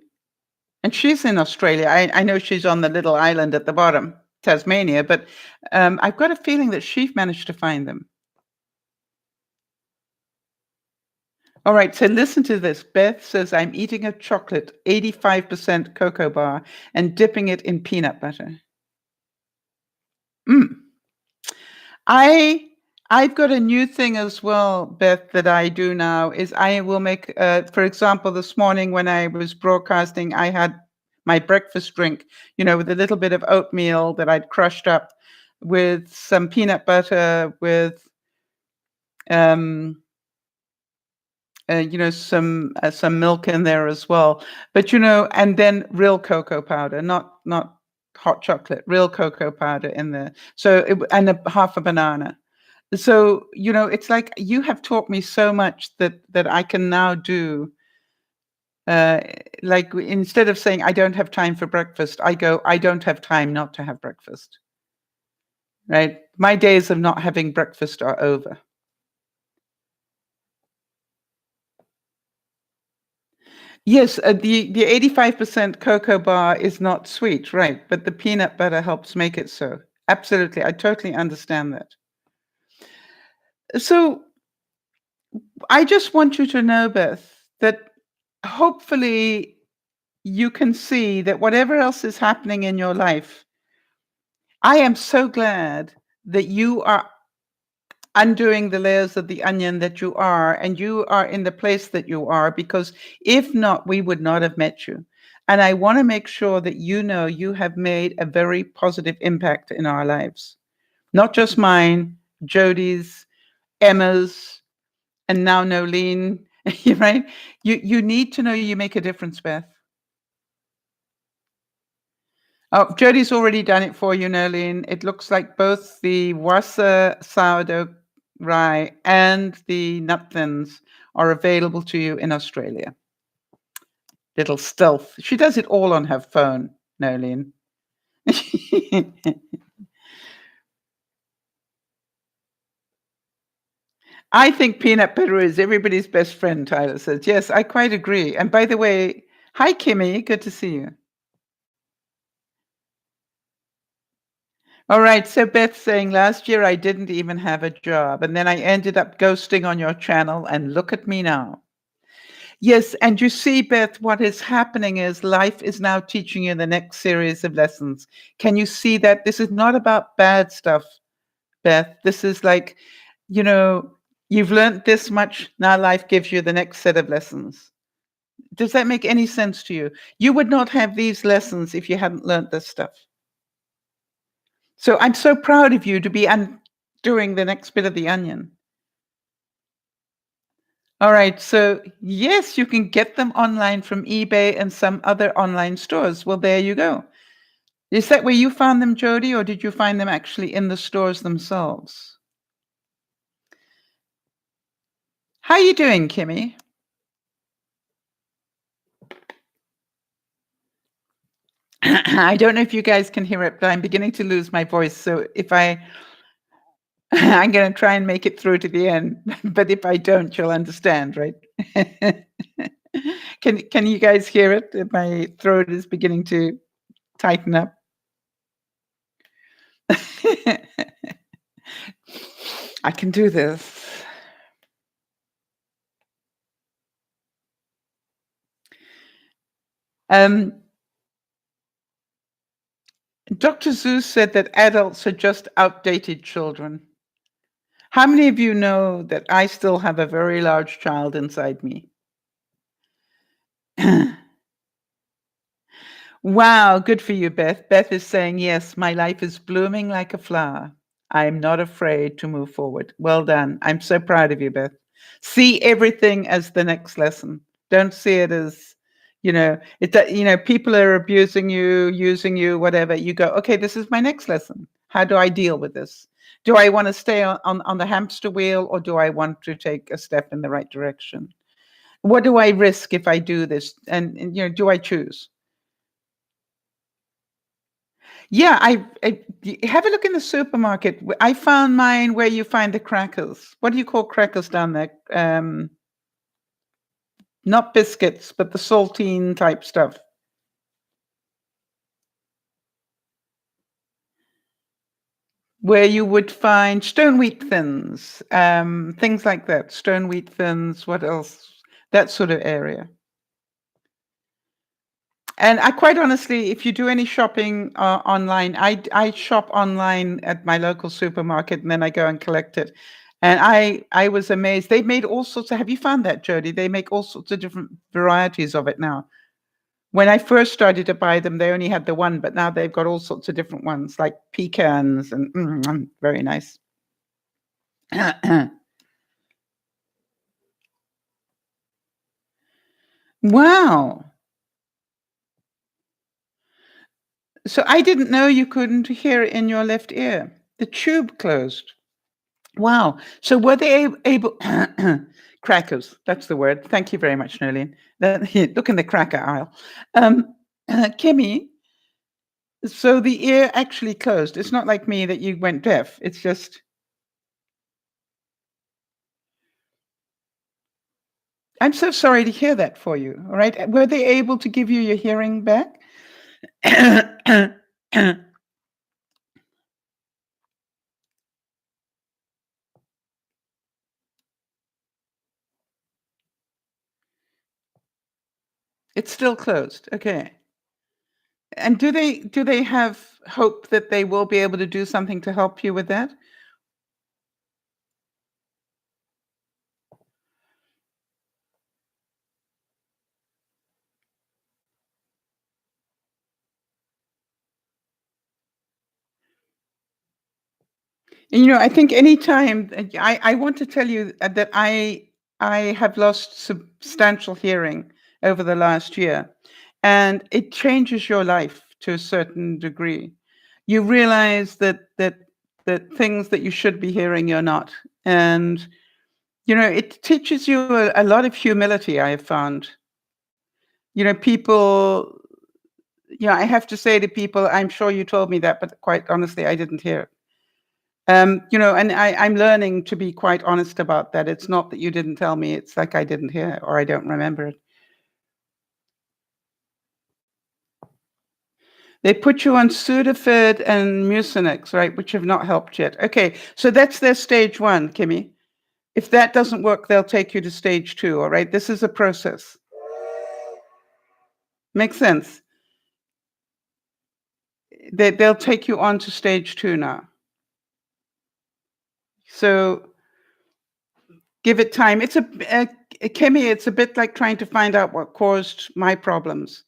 And she's in Australia. I know she's on the little island at the bottom, Tasmania, but I've got a feeling that she managed to find them. All right, so listen to this. Beth says, I'm eating a chocolate, 85% cocoa bar, and dipping it in peanut butter. I've got a new thing as well, Beth, that I do now is I will make, for example, this morning when I was broadcasting, I had my breakfast drink, with a little bit of oatmeal that I'd crushed up with some peanut butter, with um, some milk in there as well. But and then real cocoa powder, not hot chocolate, real cocoa powder in there. So and half a banana. So it's like you have taught me so much that I can now do. Uh, like instead of saying I don't have time for breakfast, I go I don't have time not to have breakfast. Right? My days of not having breakfast are over. Yes, the 85% cocoa bar is not sweet, right? But the peanut butter helps make it so. Absolutely. I totally understand that. So I just want you to know, Beth, that hopefully you can see that whatever else is happening in your life, I am so glad that you are undoing the layers of the onion that you are, and you are in the place that you are, because if not, we would not have met you. And I want to make sure that you have made a very positive impact in our lives, not just mine, Jody's, Emma's, and now Nolene, right? You need to know you make a difference, Beth. Oh, Jody's already done it for you, Nolene. It looks like both the Wassa sourdough rye and the nut thins are available to you in Australia. Little stealth. She does it all on her phone, Nolene. I think peanut butter is everybody's best friend, Tyler says. Yes, I quite agree. And by the way, hi, Kimmy. Good to see you. All right. So Beth's saying last year I didn't even have a job. And then I ended up ghosting on your channel. And look at me now. Yes. And you see, Beth, what is happening is life is now teaching you the next series of lessons. Can you see that? This is not about bad stuff, Beth. This is like, you've learned this much. Now life gives you the next set of lessons. Does that make any sense to you? You would not have these lessons if you hadn't learned this stuff. So I'm so proud of you to be undoing the next bit of the onion. All right. So yes, you can get them online from eBay and some other online stores. Well, there you go. Is that where you found them, Jody, or did you find them actually in the stores themselves? How are you doing, Kimmy? I don't know if you guys can hear it, but I'm beginning to lose my voice. So if I'm going to try and make it through to the end, but if I don't, you'll understand, right? Can you guys hear it? My throat is beginning to tighten up. I can do this. Dr. Zeus said that adults are just outdated children. How many of you know that I still have a very large child inside me? Wow, good for you, Beth. Beth is saying, yes, my life is blooming like a flower. I am not afraid to move forward. Well done. I'm so proud of you, Beth. See everything as the next lesson. Don't see it as, people are abusing you, using you, whatever. You go, okay, this is my next lesson. How do I deal with this? Do I want to stay on the hamster wheel, or do I want to take a step in the right direction? What do I risk if I do this? And do I choose? Yeah, have a look in the supermarket. I found mine where you find the crackers. What do you call crackers down there? Not biscuits, but the saltine type stuff. Where you would find stone wheat thins, things like that. Stone wheat thins, what else? That sort of area. And I quite honestly, if you do any shopping online, I shop online at my local supermarket and then I go and collect it. And I was amazed. They made all sorts of, have you found that, Jody? They make all sorts of different varieties of it now. When I first started to buy them, they only had the one, but now they've got all sorts of different ones, like pecans and very nice. Wow. So I didn't know you couldn't hear it in your left ear. The tube closed. Wow. So were they able crackers, that's the word. Thank you very much, Nolene. Look in the cracker aisle. Kimmy, so the ear actually closed. It's not like me that you went deaf. It's just I'm so sorry to hear that for you. All right. Were they able to give you your hearing back? It's still closed. Okay. And do they have hope that they will be able to do something to help you with that? I think anytime I want to tell you that I have lost substantial hearing over the last year, and it changes your life to a certain degree. You realize that things that you should be hearing you're not, and it teaches you a lot of humility. I have found. People. I have to say to people, I'm sure you told me that, but quite honestly, I didn't hear it. And I'm learning to be quite honest about that. It's not that you didn't tell me, it's like I didn't hear it or I don't remember it. They put you on Sudafed and Mucinex, right, which have not helped yet. Okay, so that's their stage one, Kimmy. If that doesn't work, they'll take you to stage two, all right? This is a process. Makes sense? They'll take you on to stage two now. So give it time. Kimmy, it's a bit like trying to find out what caused my problems.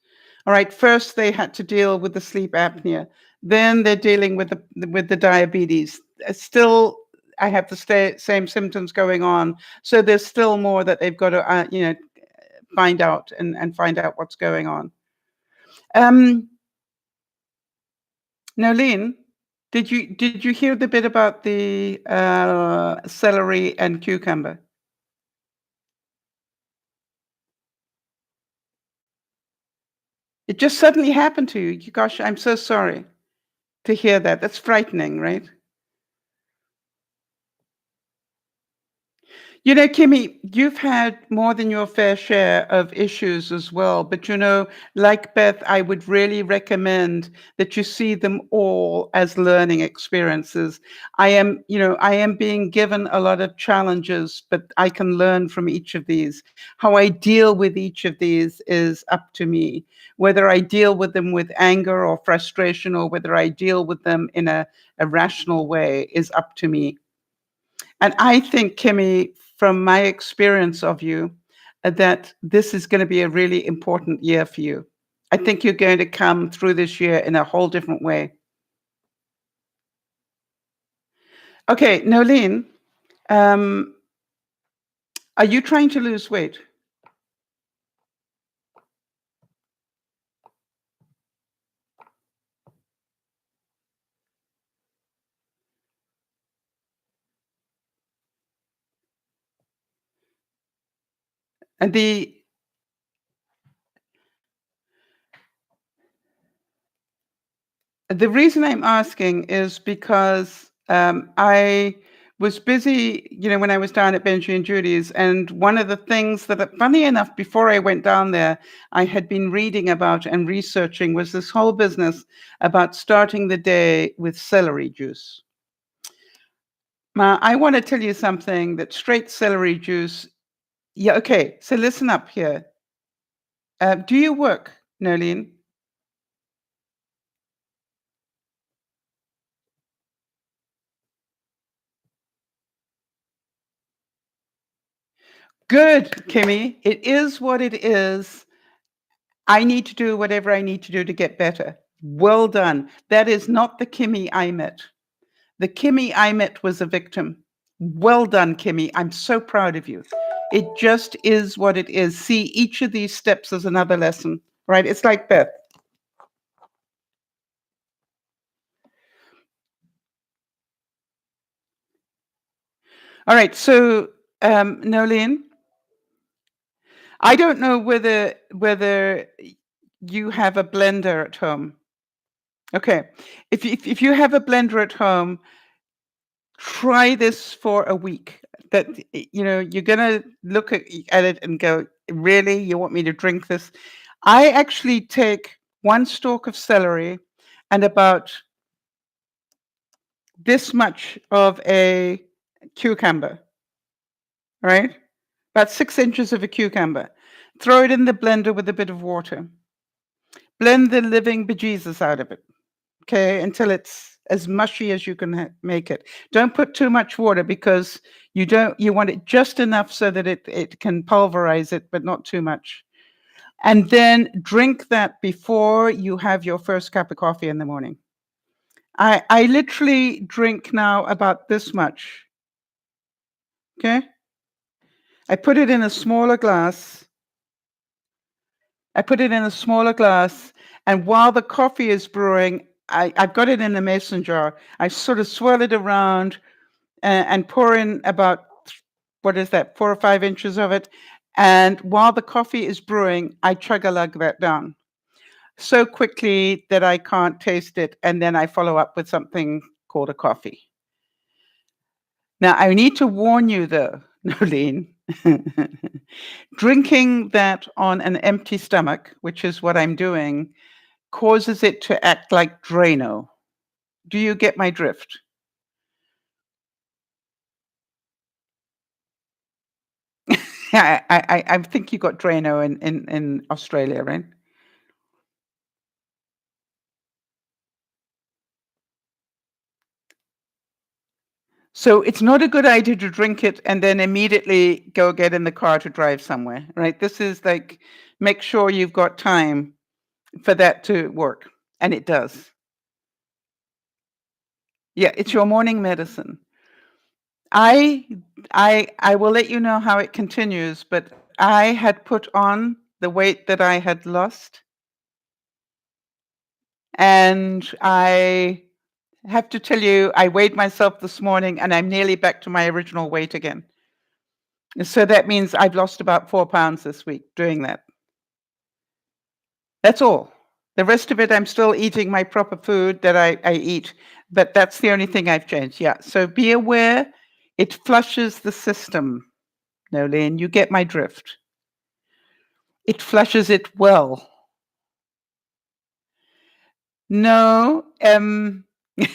All right, first they had to deal with the sleep apnea. Then they're dealing with the diabetes. Still, I have the same symptoms going on. So there's still more that they've got to, find out and find out what's going on. Nolene, did you hear the bit about the celery and cucumber? It just suddenly happened to you. Gosh, I'm so sorry to hear that. That's frightening, right? Kimmy, you've had more than your fair share of issues as well. But, like Beth, I would really recommend that you see them all as learning experiences. I am being given a lot of challenges, but I can learn from each of these. How I deal with each of these is up to me. Whether I deal with them with anger or frustration, or whether I deal with them in a rational way is up to me. And I think, Kimmy, from my experience of you, that this is going to be a really important year for you. I think you're going to come through this year in a whole different way. Okay, Nolene, are you trying to lose weight? And the reason I'm asking is because I was busy, when I was down at Benji and Judy's, and one of the things that, funny enough, before I went down there, I had been reading about and researching was this whole business about starting the day with celery juice. Now, I want to tell you something that straight celery juice. Yeah, okay. So listen up here. Do you work, Nolene? Good, Kimmy. It is what it is. I need to do whatever I need to do to get better. Well done. That is not the Kimmy I met. The Kimmy I met was a victim. Well done, Kimmy. I'm so proud of you. It just is what it is. See each of these steps as another lesson, right? It's like Beth. All right. So, Nolene, I don't know whether you have a blender at home. Okay. If you have a blender at home, try this for a week. That you're gonna look at it and go, really, you want me to drink this? I actually take one stalk of celery and about this much of a cucumber, right? About 6 inches of a cucumber. Throw it in the blender with a bit of water. Blend the living bejesus out of it, okay, until it's as mushy as you can make it. Don't put too much water because you want it just enough so that it can pulverize it, but not too much. And then drink that before you have your first cup of coffee in the morning. I literally drink now about this much. Okay? I put it in a smaller glass. And while the coffee is brewing, I've got it in a mason jar. I sort of swirl it around and pour in about, what is that, 4 or 5 inches of it. And while the coffee is brewing, I chug-a-lug that down so quickly that I can't taste it. And then I follow up with something called a coffee. Now, I need to warn you, though, Nolene, drinking that on an empty stomach, which is what I'm doing, causes it to act like Drano. Do you get my drift? I think you got Drano in Australia, right? So it's not a good idea to drink it and then immediately go get in the car to drive somewhere, right? This is like, make sure you've got time for that to work, and it does. Yeah, it's your morning medicine. I I will let you know how it continues, but I had put on the weight that I had lost, and I have to tell you, I weighed myself this morning and I'm nearly back to my original weight again. So that means I've lost about 4 pounds this week doing that. That's all. The rest of it, I'm still eating my proper food that I eat, but that's the only thing I've changed. Yeah. So be aware, it flushes the system. Nolene, you get my drift. It flushes it well. No,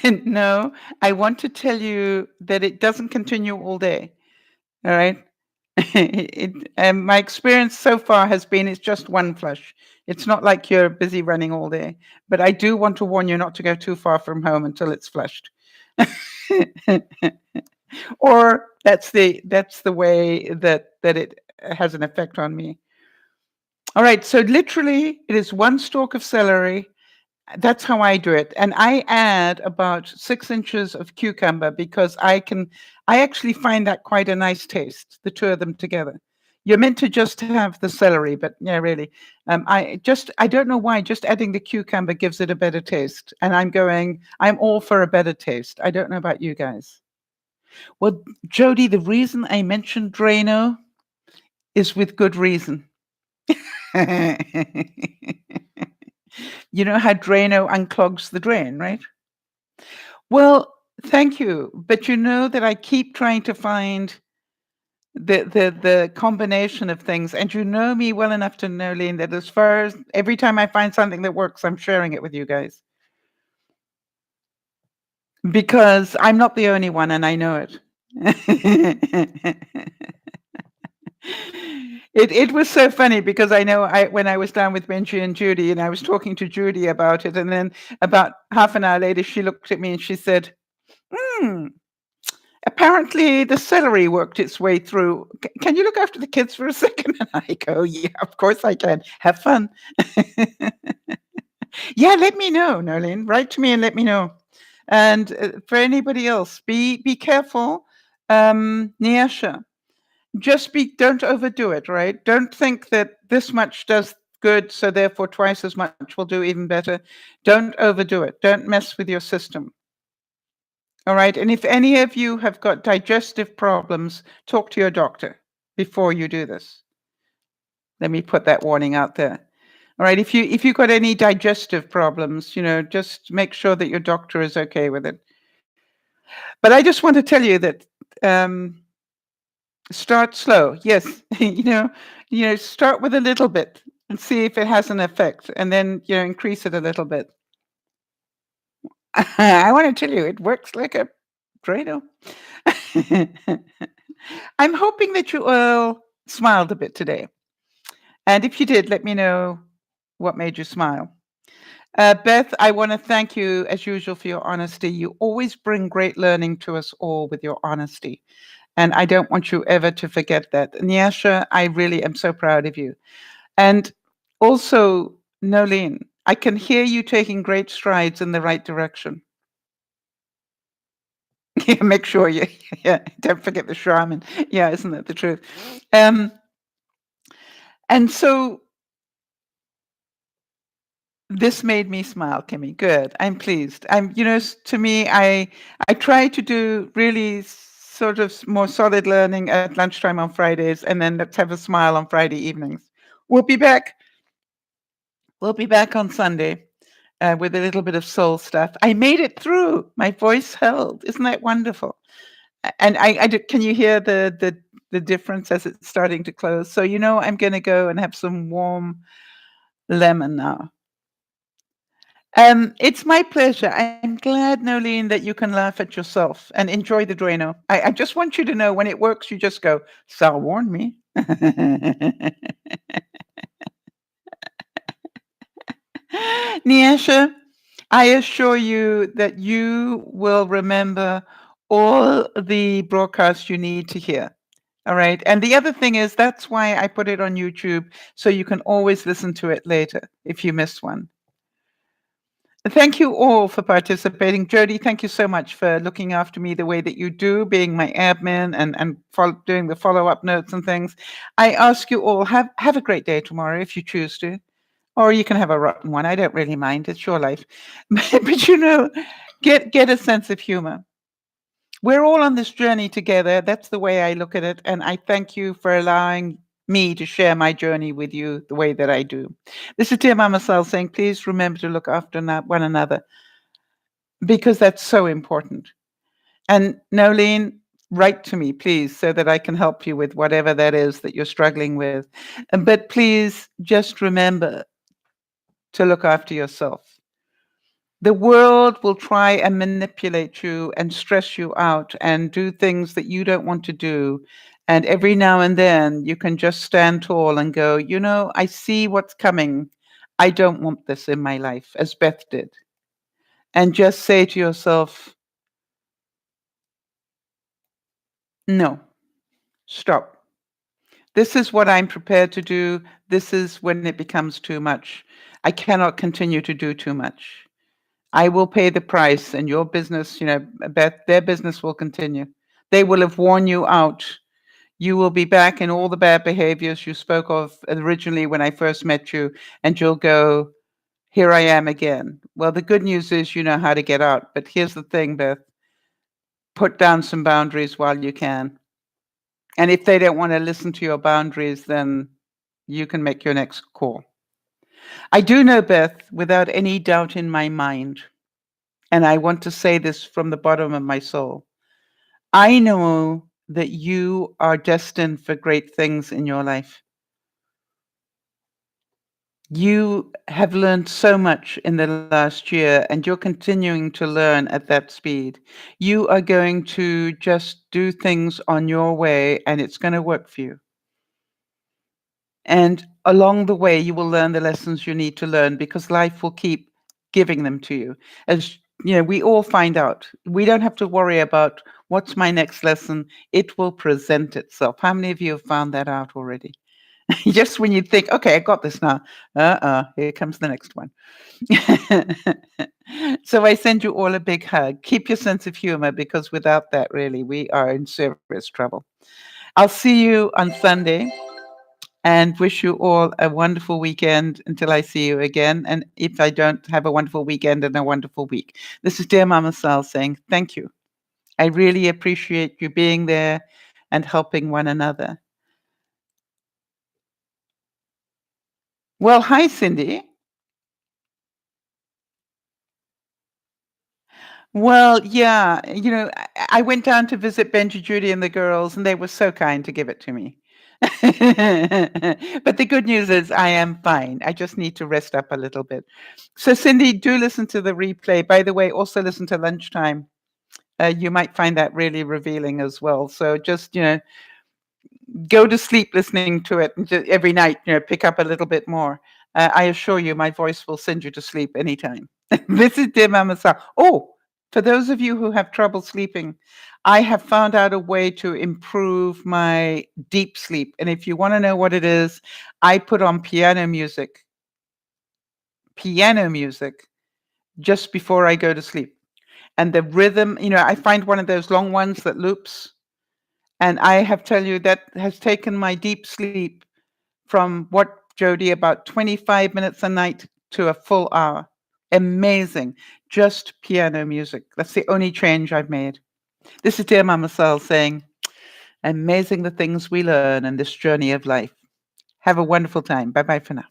no, I want to tell you that it doesn't continue all day. All right. My experience so far has been it's just one flush. It's not like you're busy running all day, but I do want to warn you not to go too far from home until it's flushed. Or that's the way that it has an effect on me. All right, so literally it is one stalk of celery. That's how I do it. And I add about 6 inches of cucumber because I actually find that quite a nice taste, the two of them together. You're meant to just have the celery, but yeah, really. I don't know why, just adding the cucumber gives it a better taste. And I'm all for a better taste. I don't know about you guys. Well, Jody, the reason I mentioned Drano is with good reason. You know how Drano unclogs the drain, right? Well, thank you. But you know that I keep trying to find the combination of things, and you know me well enough to know, Lean, that as far as every time I find something that works, I'm sharing it with you guys. Because I'm not the only one, and I know it. It was so funny because I know when I was down with Benji and Judy, and I was talking to Judy about it, and then about half an hour later, she looked at me and she said, Apparently, the celery worked its way through. Can you look after the kids for a second? And I go, yeah, of course I can. Have fun. Yeah, let me know, Nolene. Write to me and let me know. And for anybody else, be careful. Niasha, don't overdo it, right? Don't think that this much does good, so therefore twice as much will do even better. Don't overdo it. Don't mess with your system. All right. And if any of you have got digestive problems, talk to your doctor before you do this. Let me put that warning out there. All right. If you've got any digestive problems, just make sure that your doctor is okay with it. But I just want to tell you that start slow. Yes. Start with a little bit and see if it has an effect, and then increase it a little bit. I want to tell you, it works like a Drano. I'm hoping that you all smiled a bit today. And if you did, let me know what made you smile. Beth, I want to thank you as usual for your honesty. You always bring great learning to us all with your honesty. And I don't want you ever to forget that. Nyasha, I really am so proud of you. And also, Nolene, I can hear you taking great strides in the right direction. Yeah, make sure you don't forget the shaman. Yeah, isn't that the truth? And so this made me smile, Kimmy. Good. I'm pleased. To me, I try to do really sort of more solid learning at lunchtime on Fridays, and then let's have a smile on Friday evenings. We'll be back. We'll be back on Sunday with a little bit of soul stuff. I made it through. My voice held. Isn't that wonderful? And can you hear the difference as it's starting to close? So I'm going to go and have some warm lemon now. It's my pleasure. I'm glad, Nolene, that you can laugh at yourself and enjoy the Drano. I just want you to know when it works, you just go, Sal warned me. Niasha, I assure you that you will remember all the broadcasts you need to hear. All right. And the other thing is, that's why I put it on YouTube, so you can always listen to it later if you miss one. Thank you all for participating. Jody, thank you so much for looking after me the way that you do, being my admin and doing the follow-up notes and things. I ask you all, have a great day tomorrow if you choose to. Or you can have a rotten one. I don't really mind. It's your life. But get a sense of humor. We're all on this journey together. That's the way I look at it. And I thank you for allowing me to share my journey with you the way that I do. This is DearMamaSal saying, please remember to look after one another, because that's so important. And Nolene, write to me, please, so that I can help you with whatever that is that you're struggling with. But please just remember to look after yourself. The world will try and manipulate you and stress you out and do things that you don't want to do. And every now and then you can just stand tall and go, I see what's coming. I don't want this in my life, as Beth did. And just say to yourself, no, stop. This is what I'm prepared to do. This is when it becomes too much. I cannot continue to do too much. I will pay the price, and your business, Beth, their business will continue. They will have worn you out. You will be back in all the bad behaviors you spoke of originally when I first met you, and you'll go, here I am again. Well, the good news is you know how to get out. But here's the thing, Beth. Put down some boundaries while you can. And if they don't want to listen to your boundaries, then you can make your next call. I do know, Beth, without any doubt in my mind, and I want to say this from the bottom of my soul, I know that you are destined for great things in your life. You have learned so much in the last year, and you're continuing to learn at that speed. You are going to just do things on your way, and it's going to work for you. And along the way, you will learn the lessons you need to learn, because life will keep giving them to you. As we all find out. We don't have to worry about what's my next lesson. It will present itself. How many of you have found that out already? Just when you think, okay, I got this now. Here comes the next one. So I send you all a big hug. Keep your sense of humor, because without that, really, we are in serious trouble. I'll see you on Sunday and wish you all a wonderful weekend until I see you again. And if I don't, have a wonderful weekend and a wonderful week. This is Dear Mama Sal saying thank you. I really appreciate you being there and helping one another. Well, hi, Cindy. Well, yeah, I went down to visit Benji, Judy, and the girls, and they were so kind to give it to me. But the good news is I am fine. I just need to rest up a little bit. So, Cindy, do listen to the replay. By the way, also listen to Lunchtime. You might find that really revealing as well. So just, go to sleep listening to it, and every night, pick up a little bit more. I assure you, my voice will send you to sleep anytime. This is Dear Mama Sal. Oh, for those of you who have trouble sleeping, I have found out a way to improve my deep sleep. And if you want to know what it is, I put on piano music just before I go to sleep. And the rhythm, I find one of those long ones that loops. And I have tell you that has taken my deep sleep from what, Jody, about 25 minutes a night to a full hour. Amazing. Just piano music. That's the only change I've made. This is Dear Mama Sal saying, amazing the things we learn in this journey of life. Have a wonderful time. Bye-bye for now.